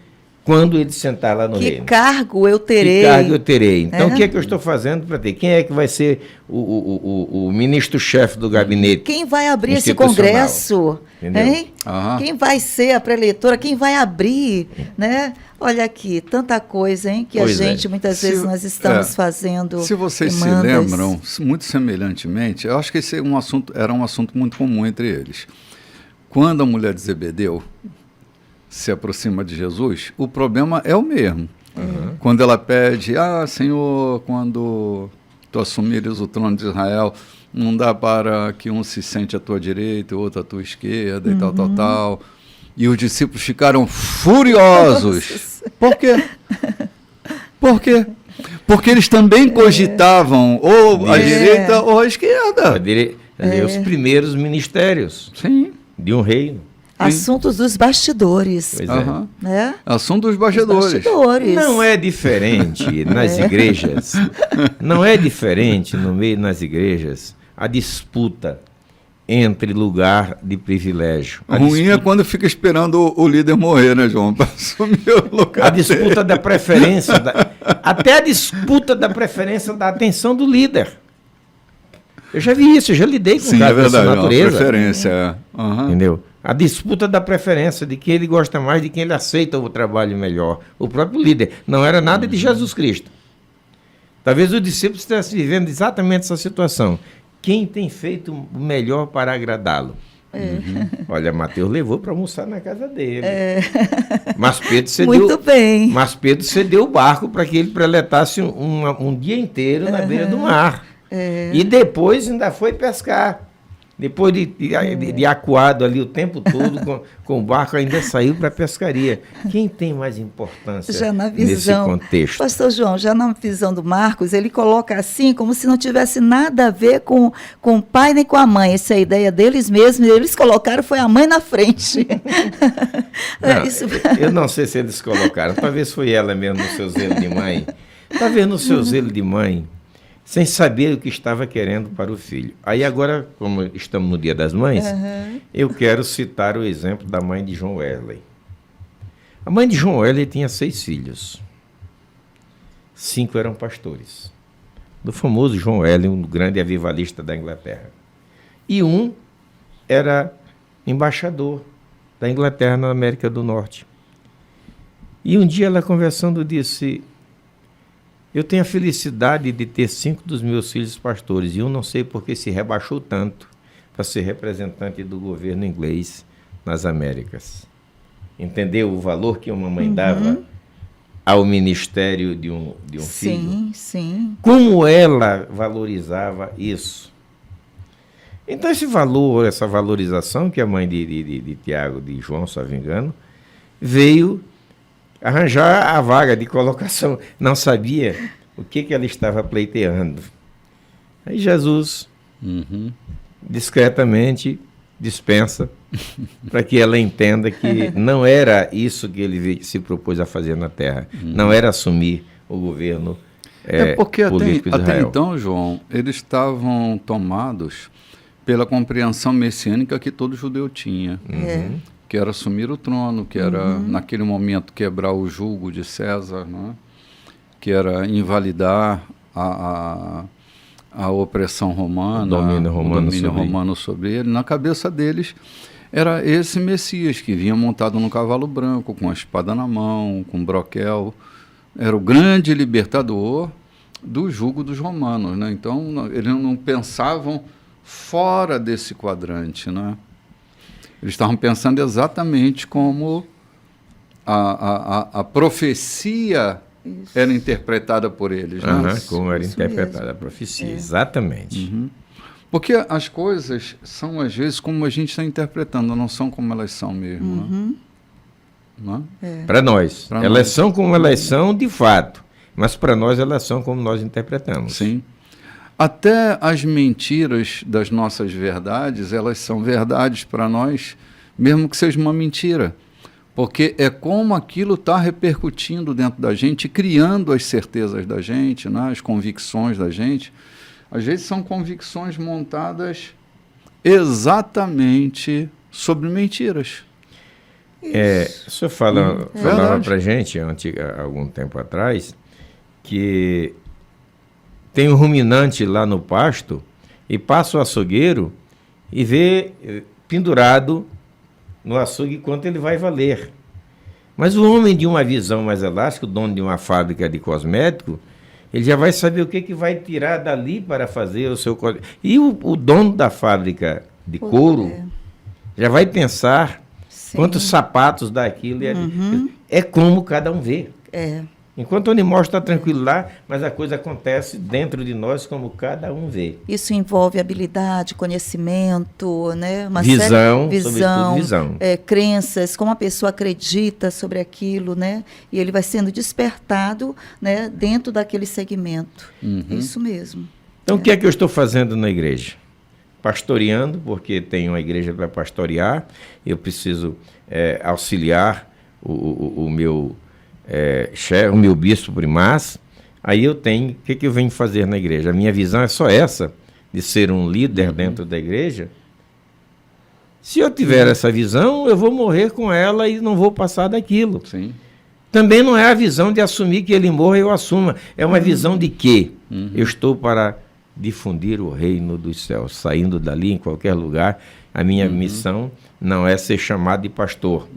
quando ele sentar lá no reino. Que cargo eu terei? Que cargo eu terei? Então, o que é que eu estou fazendo para ter? Quem é que vai ser o ministro-chefe do gabinete? Quem vai abrir esse congresso? Hein? Quem vai ser a preletora? Quem vai abrir? Né? Olha aqui, tanta coisa, hein, que pois a gente, muitas vezes, nós estamos fazendo. Se vocês se lembram, muito semelhantemente, eu acho que esse era um assunto muito comum entre eles. Quando a mulher de Zebedeu se aproxima de Jesus, o problema é o mesmo. Quando ela pede: Senhor, quando tu assumires o trono de Israel, não dá para que um se sente à tua direita e outro à tua esquerda, e tal. E os discípulos ficaram furiosos. Por quê? Por quê? Porque eles também cogitavam ou a direita ou a esquerda. Os primeiros ministérios de um reino. Assuntos dos bastidores. Pois é. Né? Assunto dos bastidores. Não é diferente nas igrejas. Não é diferente no meio das igrejas a disputa entre lugar de privilégio. Ruim é quando fica esperando o líder morrer, né, João? Para assumir o lugar. A disputa da preferência, até a disputa da preferência da atenção do líder. Eu já vi isso, eu já lidei com casos dessa natureza. Preferência. Entendeu? A disputa da preferência, de quem ele gosta mais, de quem ele aceita o trabalho melhor. O próprio líder. Não era nada de Jesus Cristo. Talvez o discípulo estivesse vivendo exatamente essa situação. Quem tem feito o melhor para agradá-lo? Olha, Mateus levou para almoçar na casa dele. Mas Pedro cedeu, Muito bem. Mas Pedro cedeu o barco para que ele preletasse um dia inteiro na beira do mar. E depois ainda foi pescar. Depois de acuado ali o tempo todo com o barco, ainda saiu para a pescaria. Quem tem mais importância já na visão, nesse contexto? Pastor João, já na visão do Marcos, ele coloca assim, como se não tivesse nada a ver com o pai nem com a mãe. Essa é a ideia deles mesmos, eles colocaram, foi a mãe na frente. Eu não sei se eles colocaram, talvez foi ela mesmo no seu zelo de mãe. Talvez no seu zelo de mãe, sem saber o que estava querendo para o filho. Aí agora, como estamos no Dia das Mães, eu quero citar o exemplo da mãe de John Wesley. A mãe de John Wesley tinha 6 filhos. 5 eram pastores. Do famoso John Wesley, um grande avivalista da Inglaterra. E um era embaixador da Inglaterra na América do Norte. E um dia ela conversando disse: eu tenho a felicidade de ter 5 dos meus filhos pastores, e eu não sei por que se rebaixou tanto para ser representante do governo inglês nas Américas. Entendeu o valor que uma mãe dava ao ministério de um filho? Sim, sim. Como ela valorizava isso? Então esse valor, essa valorização que a mãe de Tiago, de João, se não me engano, veio arranjar a vaga de colocação. Não sabia o que ela estava pleiteando. Aí Jesus, discretamente, dispensa para que ela entenda que não era isso que ele se propôs a fazer na terra. Não era assumir o governo porque político de Israel. Até então, João, eles estavam tomados pela compreensão messiânica que todo judeu tinha. Que era assumir o trono, que era, naquele momento, quebrar o jugo de César, né? Que era invalidar a opressão romana, o domínio romano sobre ele. Na cabeça deles, era esse Messias que vinha montado num cavalo branco, com a espada na mão, com broquel. Era o grande libertador do jugo dos romanos, né? Então, eles não pensavam fora desse quadrante, né? Eles estavam pensando exatamente como a profecia era interpretada por eles. Né? Como era interpretada a profecia, exatamente. Porque as coisas são, às vezes, como a gente está interpretando, não são como elas são mesmo. Né? Para nós. Elas são como elas são de fato, mas para nós elas são como nós interpretamos. Sim. Até as mentiras das nossas verdades, elas são verdades para nós, mesmo que seja uma mentira. Porque é como aquilo está repercutindo dentro da gente, criando as certezas da gente, né, as convicções da gente. Às vezes são convicções montadas exatamente sobre mentiras. O senhor falava para a gente, há algum tempo atrás, que tem um ruminante lá no pasto e passa o açougueiro e vê pendurado no açougue quanto ele vai valer. Mas o homem de uma visão mais elástica, o dono de uma fábrica de cosmético, ele já vai saber o que vai tirar dali para fazer o seu cosmético. E o dono da fábrica de couro já vai pensar quantos sapatos dá aquilo. É como cada um vê. Enquanto o animal está tranquilo lá, mas a coisa acontece dentro de nós como cada um vê. Isso envolve habilidade, conhecimento, né? Uma visão, crenças, como a pessoa acredita sobre aquilo, né? E ele vai sendo despertado, né, dentro daquele segmento. Isso mesmo. Então, o que é que eu estou fazendo na igreja? Pastoreando, porque tenho uma igreja para pastorear, eu preciso auxiliar o meu o meu bispo primaz. Aí eu tenho, o que eu venho fazer na igreja? A minha visão é só essa, de ser um líder dentro da igreja. Se eu tiver essa visão, eu vou morrer com ela e não vou passar daquilo. Sim. Também não é a visão de assumir que ele morra e eu assuma. É uma visão de que eu estou para difundir o reino dos céus. Saindo dali, em qualquer lugar, a minha missão não é ser chamado de pastor,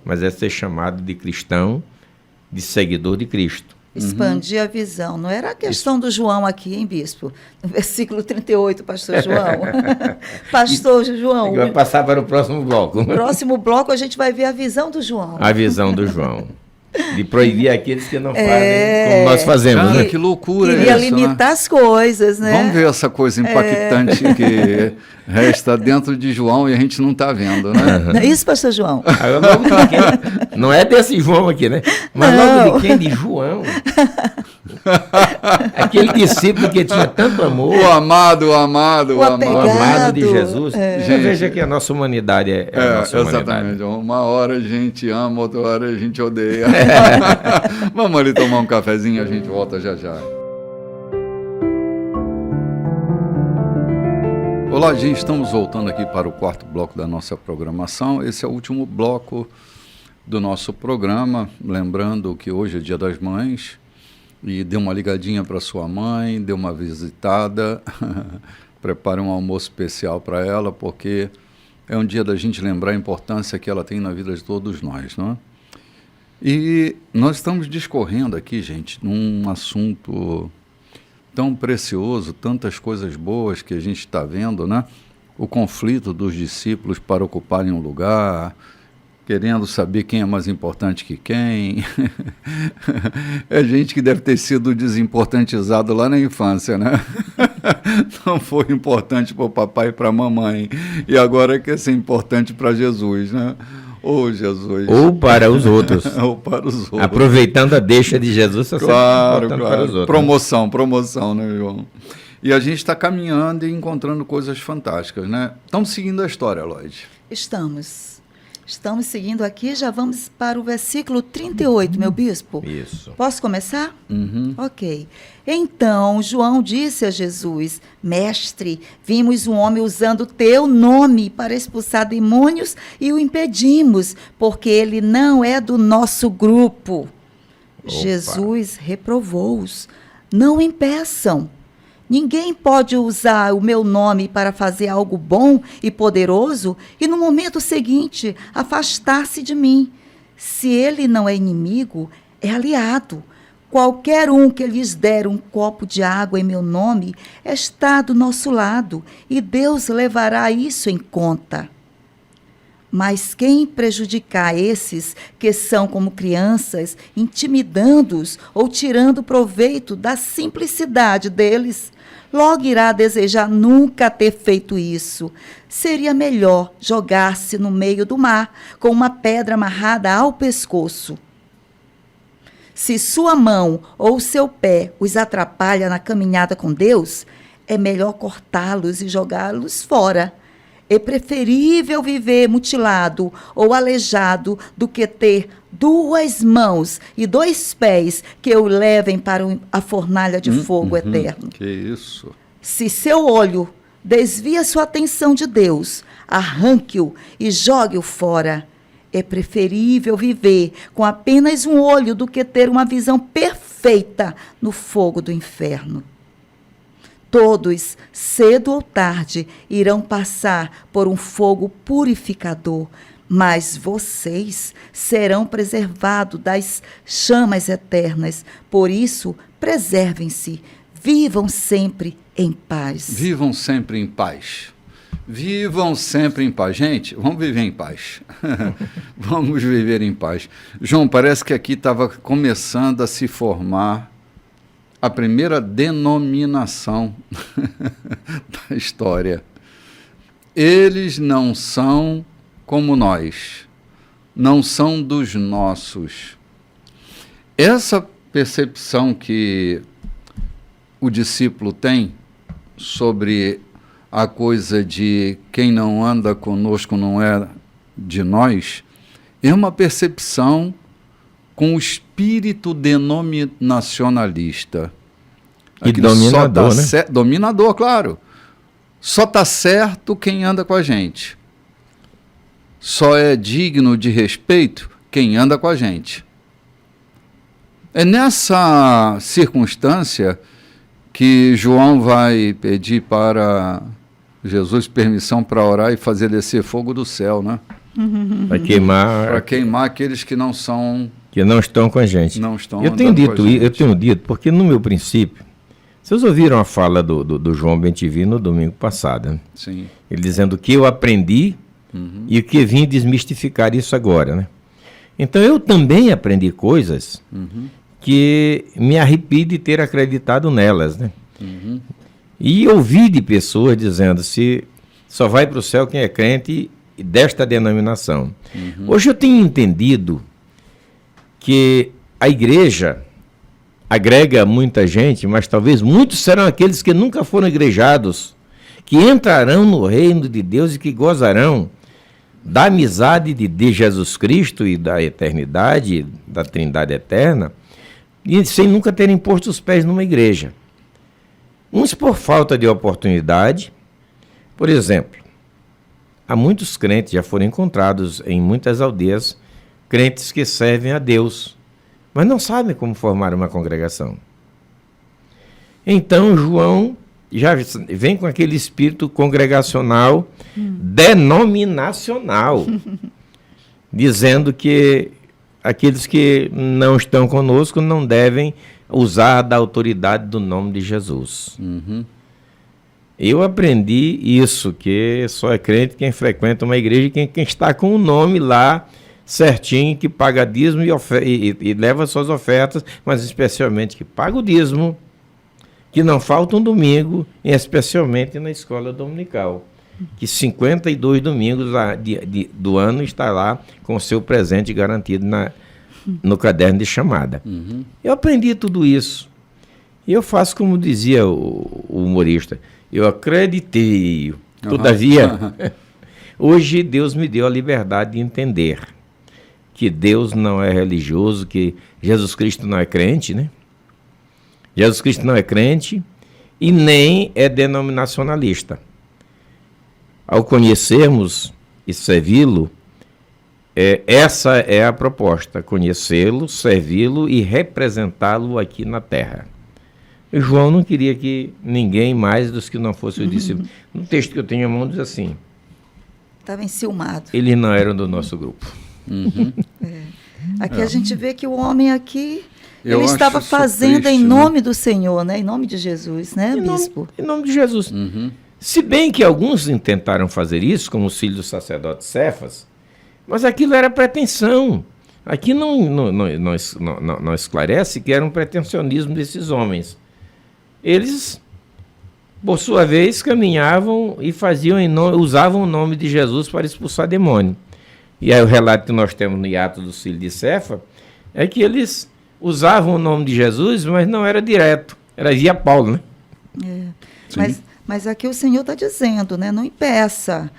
mas é ser chamado de cristão, de seguidor de Cristo. Expandir a visão. Não era a questão do João aqui, hein, bispo? No versículo 38, pastor João. Pastor João. Vai passar para o próximo bloco. No próximo bloco a gente vai ver a visão do João. A visão do João. De proibir aqueles que não fazem como nós fazemos. Cara, Né? que loucura Queria isso, limitar as coisas, né? Vamos ver essa coisa impactante que resta dentro de João e a gente não está vendo, né? Não é isso, pastor João? Logo de quem? Não é desse João aqui, né? Mas logo de quem? De João. Aquele discípulo que tinha tanto amor. O amado. O amado de Jesus. Gente, veja que a nossa humanidade é a nossa exatamente. humanidade. Uma hora a gente ama, outra hora a gente odeia. Vamos ali tomar um cafezinho e a gente volta já já. Olá, gente. Estamos voltando aqui para o quarto bloco da nossa programação. Esse é o último bloco do nosso programa. Lembrando que hoje é Dia das Mães. E dê uma ligadinha para sua mãe, dê uma visitada, prepare um almoço especial para ela, porque é um dia da gente lembrar a importância que ela tem na vida de todos nós, não é? E nós estamos discorrendo aqui, gente, num assunto tão precioso, tantas coisas boas que a gente está vendo, né? O conflito dos discípulos para ocuparem um lugar, querendo saber quem é mais importante que quem. É gente que deve ter sido desimportantizado lá na infância, né? Não foi importante para o papai e para a mamãe. E agora quer ser importante para Jesus, né? Ô, Jesus. Ou para os outros. Ou para os outros. Aproveitando a deixa de Jesus, você claro. para os outros. Promoção, né, João? E a gente está caminhando e encontrando coisas fantásticas, né? Estamos seguindo a história, Lloyd. Estamos seguindo aqui, já vamos para o versículo 38, meu bispo. Isso. Posso começar? Ok. Então, João disse a Jesus: Mestre, vimos um homem usando teu nome para expulsar demônios e o impedimos, porque ele não é do nosso grupo. Opa. Jesus reprovou-os: Não o impeçam. Ninguém pode usar o meu nome para fazer algo bom e poderoso e, no momento seguinte, afastar-se de mim. Se ele não é inimigo, é aliado. Qualquer um que lhes der um copo de água em meu nome está do nosso lado, e Deus levará isso em conta. Mas quem prejudicar esses que são como crianças, intimidando-os ou tirando proveito da simplicidade deles, logo irá desejar nunca ter feito isso. Seria melhor jogar-se no meio do mar, com uma pedra amarrada ao pescoço. Se sua mão ou seu pé os atrapalha na caminhada com Deus, é melhor cortá-los e jogá-los fora. É preferível viver mutilado ou aleijado do que ter 2 mãos e 2 pés que o levem para a fornalha de fogo eterno. Que isso? Se seu olho desvia sua atenção de Deus, arranque-o e jogue-o fora. É preferível viver com apenas um olho do que ter uma visão perfeita no fogo do inferno. Todos, cedo ou tarde, irão passar por um fogo purificador, mas vocês serão preservados das chamas eternas. Por isso, preservem-se, vivam sempre em paz. Vivam sempre em paz. Vivam sempre em paz. Gente, vamos viver em paz. Vamos viver em paz. João, parece que aqui estava começando a se formar a primeira denominação da história. Eles não são como nós, não são dos nossos. Essa percepção que o discípulo tem sobre a coisa de quem não anda conosco não é de nós, é uma percepção com o espírito denominacionalista. E dominador, né? Dominador, claro. Só está certo quem anda com a gente. Só é digno de respeito quem anda com a gente. É nessa circunstância que João vai pedir para Jesus permissão para orar e fazer descer fogo do céu, né? Para queimar. Para queimar aqueles que não são. Que não estão com a gente. Não estão. Eu tenho dito, porque no meu princípio, vocês ouviram a fala do João Bentivi no domingo passado, né? Sim. Ele dizendo que eu aprendi e que vim desmistificar isso agora, né? Então eu também aprendi coisas que me arrepio de ter acreditado nelas, né? E ouvi de pessoas dizendo se só vai para o céu quem é crente desta denominação. Hoje eu tenho entendido que a igreja agrega muita gente, mas talvez muitos serão aqueles que nunca foram igrejados, que entrarão no reino de Deus e que gozarão da amizade de Jesus Cristo e da eternidade, da Trindade eterna, e sem nunca terem posto os pés numa igreja. Uns por falta de oportunidade. Por exemplo, há muitos crentes, já foram encontrados em muitas aldeias, crentes que servem a Deus, mas não sabem como formar uma congregação. Então, João já vem com aquele espírito congregacional, denominacional, dizendo que aqueles que não estão conosco não devem usar da autoridade do nome de Jesus. Eu aprendi isso, que só é crente quem frequenta uma igreja e quem está com o nome lá certinho, que paga dízimo e leva suas ofertas, mas especialmente que paga o dízimo, que não falta um domingo, e especialmente na escola dominical, que 52 domingos do ano está lá com o seu presente garantido no caderno de chamada. Eu aprendi tudo isso. E eu faço como dizia o humorista, eu acreditei, todavia, hoje Deus me deu a liberdade de entender que Deus não é religioso, que Jesus Cristo não é crente, né? Jesus Cristo não é crente e nem é denominacionalista. Ao conhecermos e servi-lo, essa é a proposta, conhecê-lo, servi-lo e representá-lo aqui na terra. E João não queria que ninguém mais dos que não fosse o discípulo. No texto que eu tenho à mão diz assim, estava enciumado. Eles não eram do nosso grupo. Aqui a gente vê que o homem aqui, Eu ele estava acho isso fazendo triste, em né? nome do Senhor, né? Em nome de Jesus, né, bispo? Em nome de Jesus. Se bem que alguns tentaram fazer isso, como os filhos do sacerdote Cefas, mas aquilo era pretensão. Aqui não esclarece que era um pretensionismo desses homens. Eles, por sua vez, caminhavam e usavam o nome de Jesus para expulsar demônio. E aí o relato que nós temos no Atos dos Filhos de Cefa é que usavam o nome de Jesus, mas não era direto, era via Paulo, né? Mas aqui o Senhor está dizendo, né? Não impeça,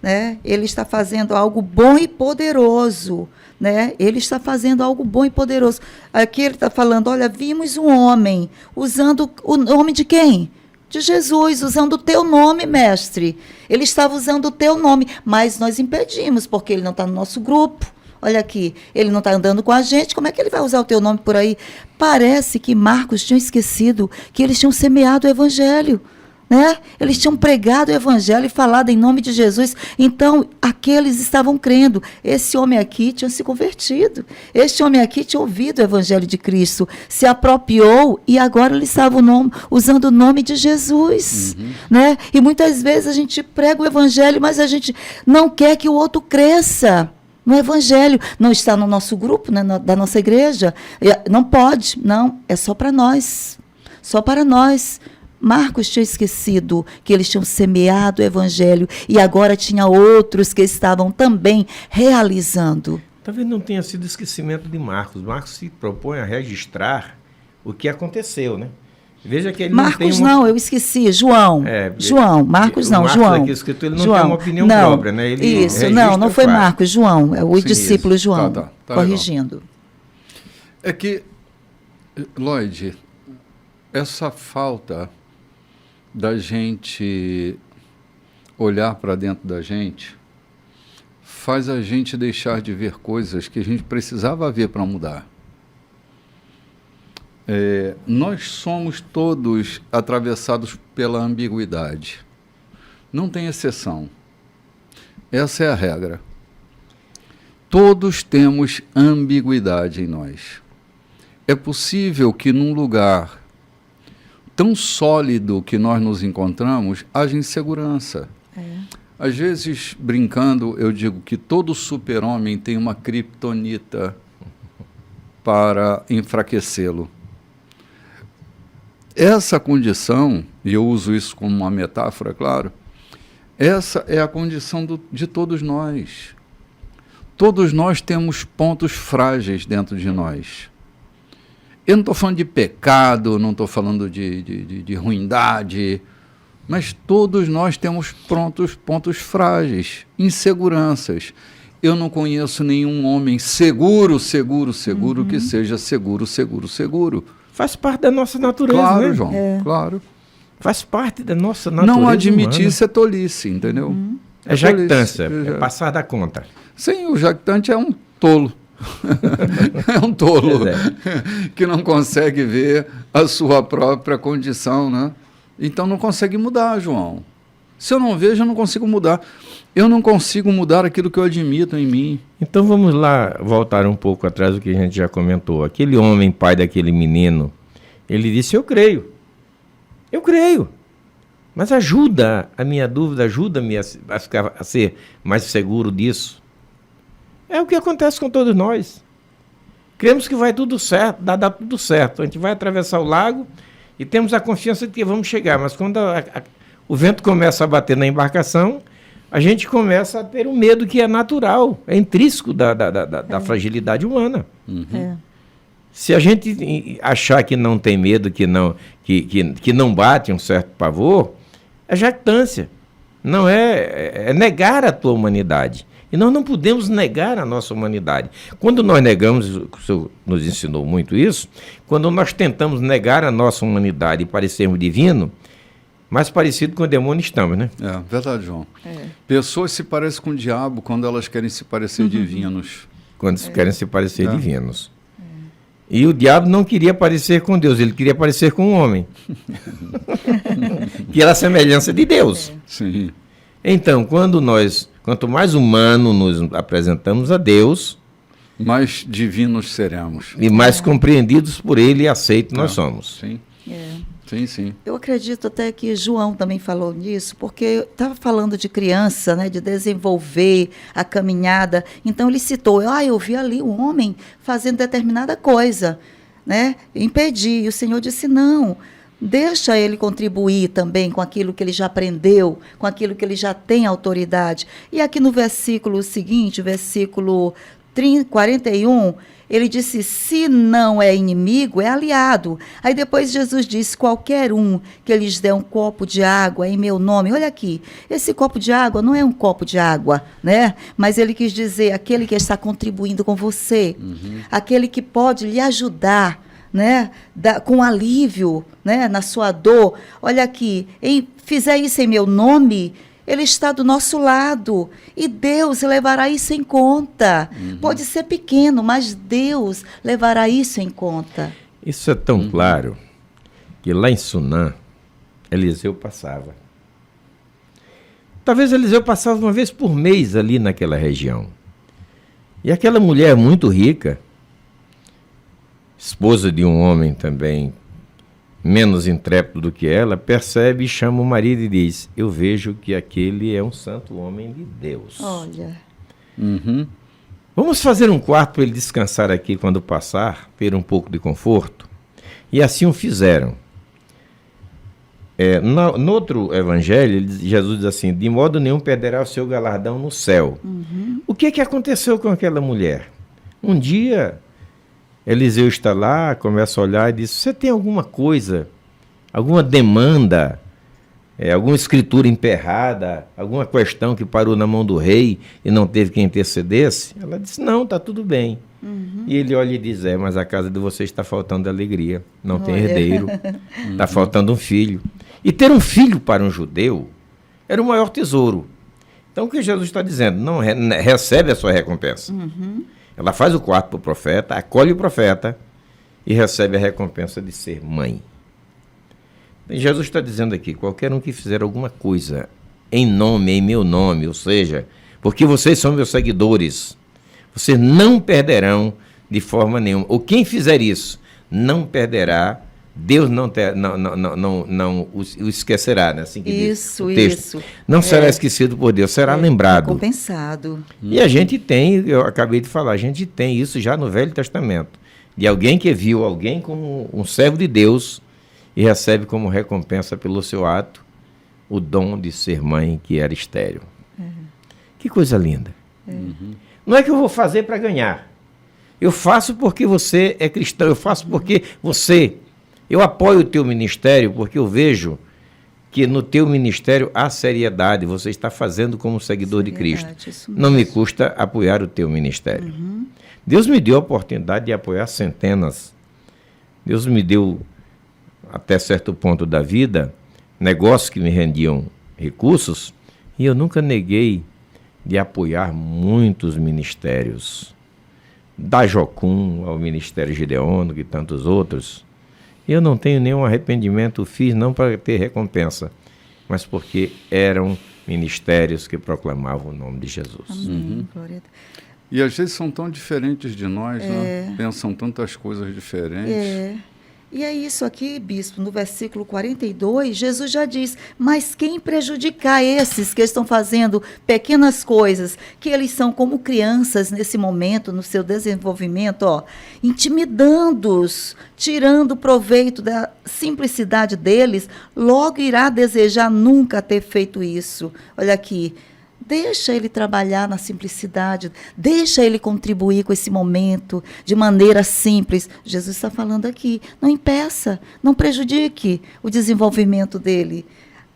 né? Ele está fazendo algo bom e poderoso, né? Ele está fazendo algo bom e poderoso. Aqui ele está falando, olha, vimos um homem usando o nome de quem? De Jesus, usando o teu nome, mestre. Ele estava usando o teu nome, mas nós impedimos, porque ele não está no nosso grupo. Olha aqui, ele não está andando com a gente, como é que ele vai usar o teu nome por aí? Parece que Marcos tinha esquecido que eles tinham semeado o evangelho, né? Eles tinham pregado o evangelho e falado em nome de Jesus. Então, aqueles estavam crendo. Esse homem aqui tinha se convertido. Este homem aqui tinha ouvido o evangelho de Cristo, se apropriou e agora ele estava usando o nome de Jesus, né? E muitas vezes a gente prega o evangelho, mas a gente não quer que o outro cresça no evangelho. Não está no nosso grupo, né, da nossa igreja. Não pode, não. É só para nós. Só para nós. Marcos tinha esquecido que eles tinham semeado o evangelho e agora tinha outros que estavam também realizando. Talvez não tenha sido esquecimento de Marcos. Marcos se propõe a registrar o que aconteceu, né? Veja que ele Marcos não tem eu esqueci. João. Marcos não, João. Aqui escrito, ele não tem uma opinião própria, né? Ele não foi Marcos, João. É o discípulo isso. João, Tá corrigindo. É que, Lloyd, essa falta da gente olhar para dentro da gente faz a gente deixar de ver coisas que a gente precisava ver para mudar. Nós somos todos atravessados pela ambiguidade. Não tem exceção. Essa é a regra. Todos temos ambiguidade em nós. É possível que num lugar tão sólido que nós nos encontramos, haja insegurança. Às vezes, brincando, eu digo que todo super-homem tem uma criptonita para enfraquecê-lo. Essa condição, e eu uso isso como uma metáfora, claro, essa é a condição de todos nós. Todos nós temos pontos frágeis dentro de nós. Eu não estou falando de pecado, não estou falando de ruindade, mas todos nós temos pontos frágeis, inseguranças. Eu não conheço nenhum homem seguro que seja seguro. Faz parte da nossa natureza, claro, né? João, claro. Faz parte da nossa natureza. Não admitir humana. Isso é tolice, entendeu? É jactância, é passar da conta. Sim, o jactante é um tolo. É um tolo que não consegue ver a sua própria condição, né? Então não consegue mudar, João. Se eu não vejo, eu não consigo mudar. Eu não consigo mudar aquilo que eu admito em mim. Então vamos lá voltar um pouco atrás do que a gente já comentou. Aquele homem, pai daquele menino, ele disse, eu creio. Mas ajuda a minha dúvida, ajuda-me a ser mais seguro disso. É o que acontece com todos nós. Cremos que vai tudo certo, dá tudo certo. A gente vai atravessar o lago e temos a confiança de que vamos chegar. Mas quando o vento começa a bater na embarcação, a gente começa a ter um medo que é natural, é intrínseco da fragilidade humana. Se a gente achar que não tem medo, que não bate um certo pavor, é jactância. Não é negar a tua humanidade. E nós não podemos negar a nossa humanidade. Quando nós negamos, o senhor nos ensinou muito isso, quando nós tentamos negar a nossa humanidade e parecermos divinos, mais parecido com o demônio estamos, né? É verdade, João. Pessoas se parecem com o diabo quando elas querem se parecer divinos. Quando querem se parecer divinos. E o diabo não queria parecer com Deus, ele queria parecer com um homem. Que era a semelhança de Deus. Sim. Então, quanto mais humano nos apresentamos a Deus, mais divinos seremos. E mais compreendidos por Ele e aceitos nós somos. Sim. Sim. Eu acredito até que João também falou nisso, porque eu estava falando de criança, né, de desenvolver a caminhada. Então ele citou, eu vi ali um homem fazendo determinada coisa, né, impedi. E o Senhor disse, não, deixa ele contribuir também com aquilo que ele já aprendeu, com aquilo que ele já tem autoridade. E aqui no versículo seguinte, versículo 41, ele disse, se não é inimigo, é aliado. Aí depois Jesus disse, qualquer um que lhes der um copo de água em meu nome, olha aqui, esse copo de água não é um copo de água, né? Mas ele quis dizer, aquele que está contribuindo com você, aquele que pode lhe ajudar, né? Com alívio, né? Na sua dor. Olha aqui, fizer isso em meu nome, ele está do nosso lado e Deus levará isso em conta. Pode ser pequeno, mas Deus levará isso em conta. Isso é tão claro que lá em Sunã, Eliseu passava. Talvez Eliseu passava uma vez por mês ali naquela região. E aquela mulher muito rica, esposa de um homem também menos intrépido do que ela, percebe e chama o marido e diz, eu vejo que aquele é um santo homem de Deus. Olha. Vamos fazer um quarto para ele descansar aqui quando passar, ter um pouco de conforto. E assim o fizeram. No outro evangelho, Jesus diz assim, de modo nenhum perderá o seu galardão no céu. O que aconteceu com aquela mulher? Um dia, Eliseu está lá, começa a olhar e diz, você tem alguma coisa, alguma demanda, alguma escritura emperrada, alguma questão que parou na mão do rei e não teve quem intercedesse? Ela disse, não, está tudo bem. E ele olha e diz, mas a casa de vocês está faltando alegria, não tem herdeiro, está faltando um filho. E ter um filho para um judeu era o maior tesouro. Então o que Jesus está dizendo? Não recebe a sua recompensa. Ela faz o quarto para o profeta, acolhe o profeta e recebe a recompensa de ser mãe. Jesus está dizendo aqui, qualquer um que fizer alguma coisa em meu nome, ou seja, porque vocês são meus seguidores, vocês não perderão de forma nenhuma. Ou quem fizer isso, não perderá, Deus não o esquecerá, né? Assim que isso, diz o texto. isso. Não será esquecido por Deus, será lembrado. Recompensado. E a gente tem, eu acabei de falar, a gente tem isso já no Velho Testamento, de alguém que viu alguém como um servo de Deus e recebe como recompensa pelo seu ato o dom de ser mãe que era estéril. Que coisa linda. Não é que eu vou fazer para ganhar. Eu faço porque você é cristão, eu faço porque eu apoio o teu ministério, porque eu vejo que no teu ministério há seriedade, você está fazendo como seguidor de Cristo. Não me custa apoiar o teu ministério. Deus me deu a oportunidade de apoiar centenas. Deus me deu, até certo ponto da vida, negócios que me rendiam recursos, e eu nunca neguei de apoiar muitos ministérios. Da Jocum ao Ministério Gideônico e tantos outros. Eu não tenho nenhum arrependimento, fiz não para ter recompensa, mas porque eram ministérios que proclamavam o nome de Jesus. Amém. Glória a Deus. E às vezes são tão diferentes de nós, né? Pensam tantas coisas diferentes. E é isso aqui, bispo, no versículo 42, Jesus já diz, mas quem prejudicar esses que estão fazendo pequenas coisas, que eles são como crianças nesse momento, no seu desenvolvimento, intimidando-os, tirando proveito da simplicidade deles, logo irá desejar nunca ter feito isso. Olha aqui. Deixa ele trabalhar na simplicidade, deixa ele contribuir com esse momento de maneira simples. Jesus está falando aqui, não impeça, não prejudique o desenvolvimento dele.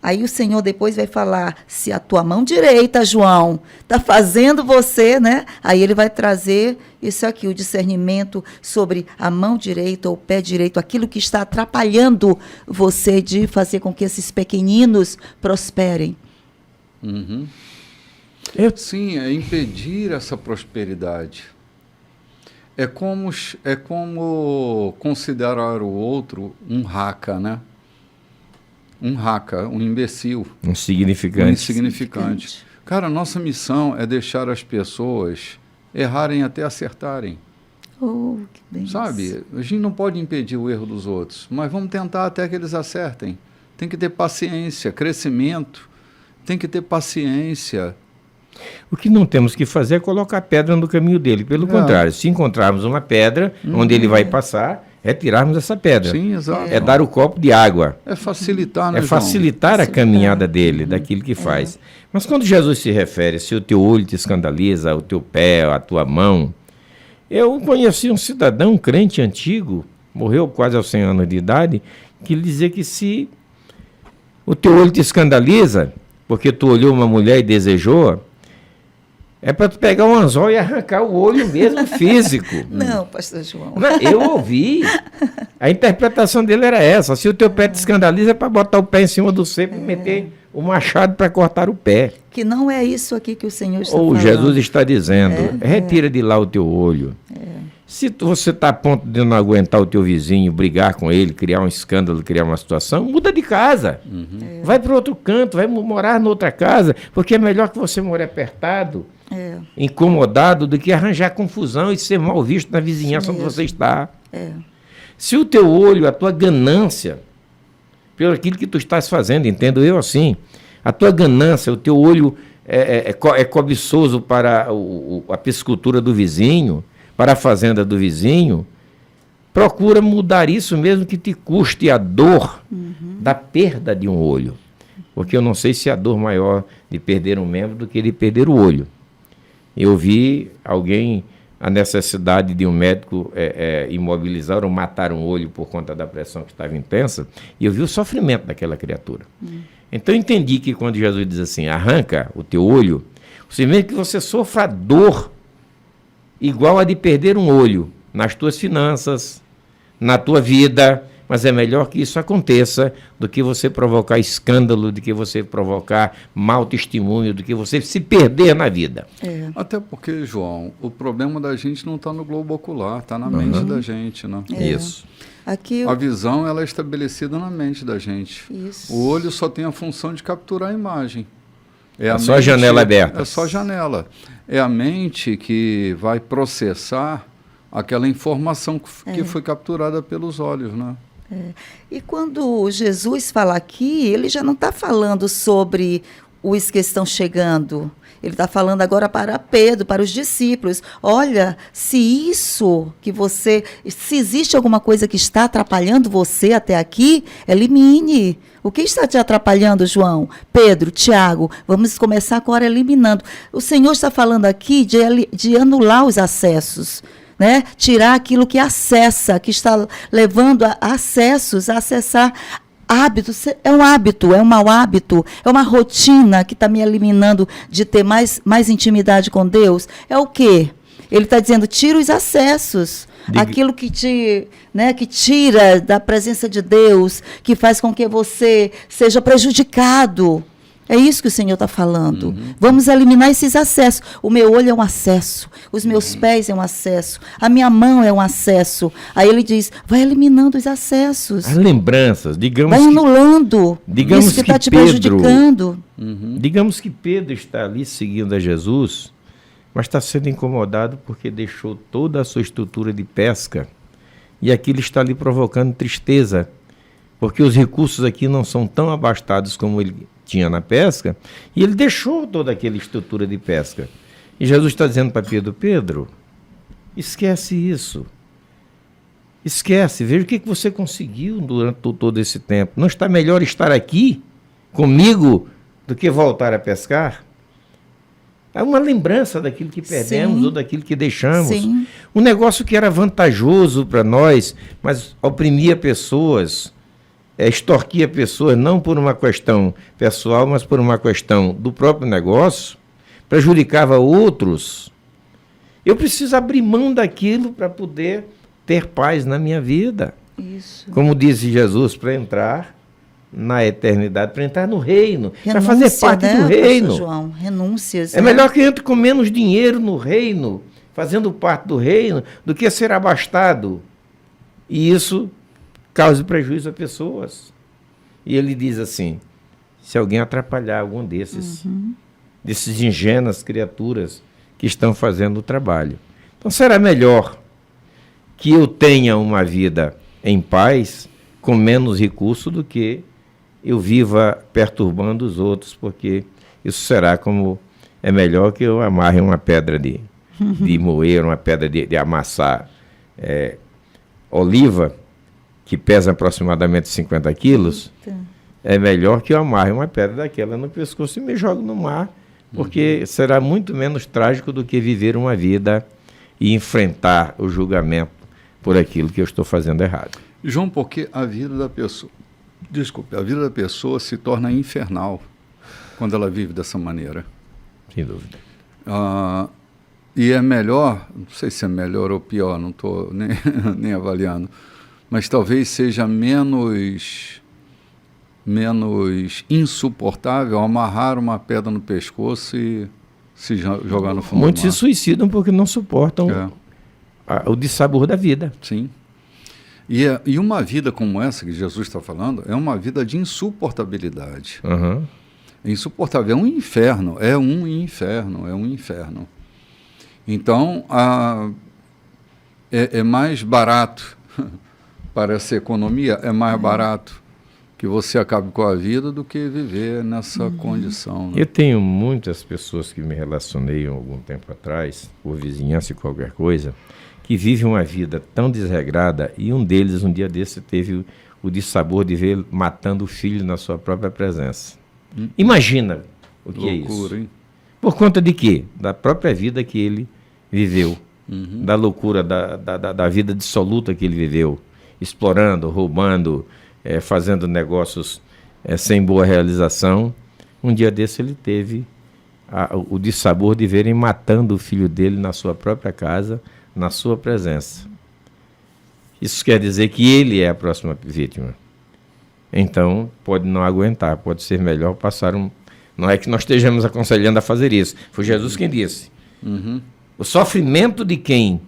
Aí o Senhor depois vai falar, se a tua mão direita, João, está fazendo você, né? Aí ele vai trazer isso aqui, o discernimento sobre a mão direita ou o pé direito, aquilo que está atrapalhando você de fazer com que esses pequeninos prosperem. Sim, é impedir essa prosperidade. É como considerar o outro um raca, né? Um raca, um imbecil. Um insignificante. Um insignificante. Cara, a nossa missão é deixar as pessoas errarem até acertarem. Oh, que bem. Sabe? A gente não pode impedir o erro dos outros, mas vamos tentar até que eles acertem. Tem que ter paciência, crescimento. Tem que ter paciência. O que não temos que fazer é colocar pedra no caminho dele. Pelo contrário, se encontrarmos uma pedra onde ele vai passar, é tirarmos essa pedra. Sim, exato. É dar o copo de água. É facilitar, né, É facilitar a caminhada dele, daquilo que faz. Mas quando Jesus se refere, se o teu olho te escandaliza, o teu pé, a tua mão... Eu conheci um cidadão, um crente antigo, morreu quase aos 100 anos de idade, que dizia que se o teu olho te escandaliza, porque tu olhou uma mulher e desejou... É para tu pegar um anzol e arrancar o olho mesmo físico. Não, pastor João. Eu ouvi. A interpretação dele era essa. Se o teu pé te escandaliza, é para botar o pé em cima do cepo e meter o machado para cortar o pé. Que não é isso aqui que o Senhor está falando. Ou Jesus está dizendo, retira de lá o teu olho. Se você está a ponto de não aguentar o teu vizinho, brigar com ele, criar um escândalo, criar uma situação, muda de casa. Vai para outro canto, vai morar noutra casa, porque é melhor que você more apertado, incomodado, do que arranjar confusão e ser mal visto na vizinhança onde você está. Se o teu olho, a tua ganância, pelo aquilo que tu estás fazendo, entendo eu assim, a tua ganância, o teu olho é cobiçoso para a piscicultura do vizinho, para a fazenda do vizinho, procura mudar isso mesmo que te custe a dor da perda de um olho. Porque eu não sei se há dor maior de perder um membro do que de perder o olho. Eu vi a necessidade de um médico imobilizar ou matar um olho por conta da pressão que estava intensa, e eu vi o sofrimento daquela criatura. Então eu entendi que quando Jesus diz assim, arranca o teu olho, você mesmo que você sofra dor igual a de perder um olho nas tuas finanças, na tua vida, mas é melhor que isso aconteça do que você provocar escândalo, do que você provocar mau testemunho, do que você se perder na vida. Até porque, João, o problema da gente não está no globo ocular, está na mente da gente, né? Isso. Aqui A visão ela é estabelecida na mente da gente. Isso. O olho só tem a função de capturar a imagem. É só a janela aberta. É só a janela. É a mente que vai processar aquela informação que foi capturada pelos olhos, né? E quando Jesus fala aqui, ele já não está falando sobre os que estão chegando. Ele está falando agora para Pedro, para os discípulos. Olha, se existe alguma coisa que está atrapalhando você até aqui, elimine. O que está te atrapalhando, João? Pedro, Tiago, vamos começar agora eliminando. O Senhor está falando aqui de anular os acessos. Né? Tirar aquilo que acessa, que está levando a acessar hábitos. É um hábito, é um mau hábito, é uma rotina que está me eliminando de ter mais intimidade com Deus. É o quê? Ele está dizendo, tira os acessos. Aquilo que que tira da presença de Deus, que faz com que você seja prejudicado. É isso que o Senhor está falando. Vamos eliminar esses acessos. O meu olho é um acesso, os meus pés é um acesso, a minha mão é um acesso. Aí ele diz, vai eliminando os acessos. As lembranças, digamos vai anulando digamos isso que está te Pedro, prejudicando. Digamos que Pedro está ali seguindo a Jesus, mas está sendo incomodado porque deixou toda a sua estrutura de pesca e aquilo está ali provocando tristeza, porque os recursos aqui não são tão abastados como ele tinha na pesca, e ele deixou toda aquela estrutura de pesca. E Jesus está dizendo para Pedro, esquece isso. Esquece, veja o que você conseguiu durante todo esse tempo. Não está melhor estar aqui comigo do que voltar a pescar? É uma lembrança daquilo que perdemos ou daquilo que deixamos. Sim. Um negócio que era vantajoso para nós, mas oprimia pessoas, extorquia pessoas, não por uma questão pessoal, mas por uma questão do próprio negócio, prejudicava outros. Eu preciso abrir mão daquilo para poder ter paz na minha vida. Isso. Como disse Jesus, para entrar na eternidade, para entrar no reino, para fazer parte do reino. Pastor João? Renúncias. É melhor que entre com menos dinheiro no reino, fazendo parte do reino, do que ser abastado. E isso cause prejuízo a pessoas. E ele diz assim, se alguém atrapalhar algum desses ingênuas criaturas que estão fazendo o trabalho. Então será melhor que eu tenha uma vida em paz, com menos recurso, do que eu viva perturbando os outros, porque isso será como, é melhor que eu amarre uma pedra de moer, uma pedra de amassar oliva, que pesa aproximadamente 50 quilos, é melhor que eu amarre uma pedra daquela no pescoço e me jogue no mar, porque será muito menos trágico do que viver uma vida e enfrentar o julgamento por aquilo que eu estou fazendo errado. João, porque a vida da pessoa, a vida da pessoa se torna infernal quando ela vive dessa maneira. Sem dúvida. E é melhor, não sei se é melhor ou pior, não estou nem avaliando, mas talvez seja menos insuportável amarrar uma pedra no pescoço e se jogar no fundo do mar. Muitos se suicidam porque não suportam o dissabor da vida. Sim. E uma vida como essa que Jesus está falando é uma vida de insuportabilidade. É insuportável, é um inferno. Então, é mais barato para essa economia, é mais barato que você acabe com a vida do que viver nessa condição. Né? Eu tenho muitas pessoas que me relacionei há algum tempo atrás, por vizinhança e qualquer coisa, que vivem uma vida tão desregrada, e um deles, um dia desse, teve o dissabor de ver matando o filho na sua própria presença. Imagina o que é isso. Hein? Por conta de quê? Da própria vida que ele viveu, da loucura, da vida dissoluta que ele viveu, explorando, roubando, fazendo negócios sem boa realização. Um dia desse ele teve o dissabor de verem matando o filho dele na sua própria casa, na sua presença. isso quer dizer que ele é a próxima vítima. Então, pode não aguentar, pode ser melhor passar um... Não é que nós estejamos aconselhando a fazer isso. Foi Jesus quem disse. O sofrimento de quem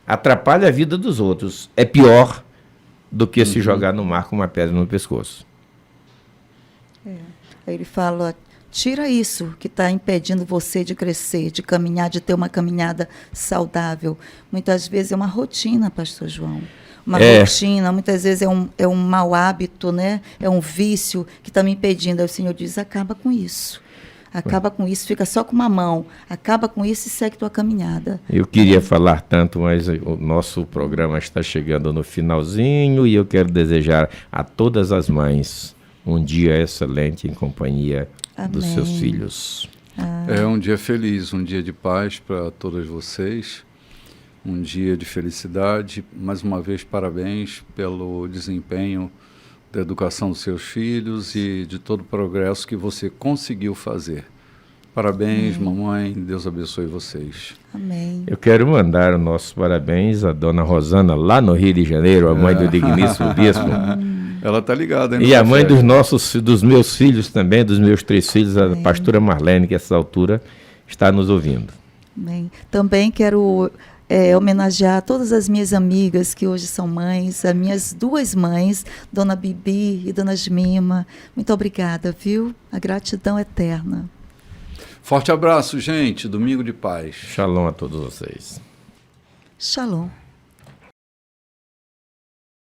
atrapalha a vida dos outros é pior do que se jogar no mar com uma pedra no pescoço. Aí ele fala, tira isso que está impedindo você de crescer, de caminhar, de ter uma caminhada saudável. Muitas vezes é uma rotina, pastor João. Uma rotina, muitas vezes é um mau hábito, né? É um vício que está me impedindo. Aí o Senhor diz, acaba com isso. Acaba com isso, fica só com uma mão. Acaba com isso e segue tua caminhada. Eu queria falar tanto, mas o nosso programa está chegando no finalzinho e eu quero desejar a todas as mães um dia excelente em companhia dos seus filhos. É um dia feliz, um dia de paz para todas vocês, um dia de felicidade. Mais uma vez, parabéns pelo desempenho da educação dos seus filhos e de todo o progresso que você conseguiu fazer. Parabéns, mamãe, Deus abençoe vocês. Amém. Eu quero mandar os nossos parabéns à dona Rosana, lá no Rio de Janeiro, a mãe do digníssimo bispo. Ela está ligada, hein? E a mãe dos meus filhos também, dos meus 3 filhos, a pastora Marlene, que a essa altura está nos ouvindo. Amém. Também quero homenagear todas as minhas amigas que hoje são mães, as minhas 2 mães, Dona Bibi e Dona Jemima. Muito obrigada, viu? A gratidão eterna. Forte abraço, gente. Domingo de paz. Shalom a todos vocês. Shalom.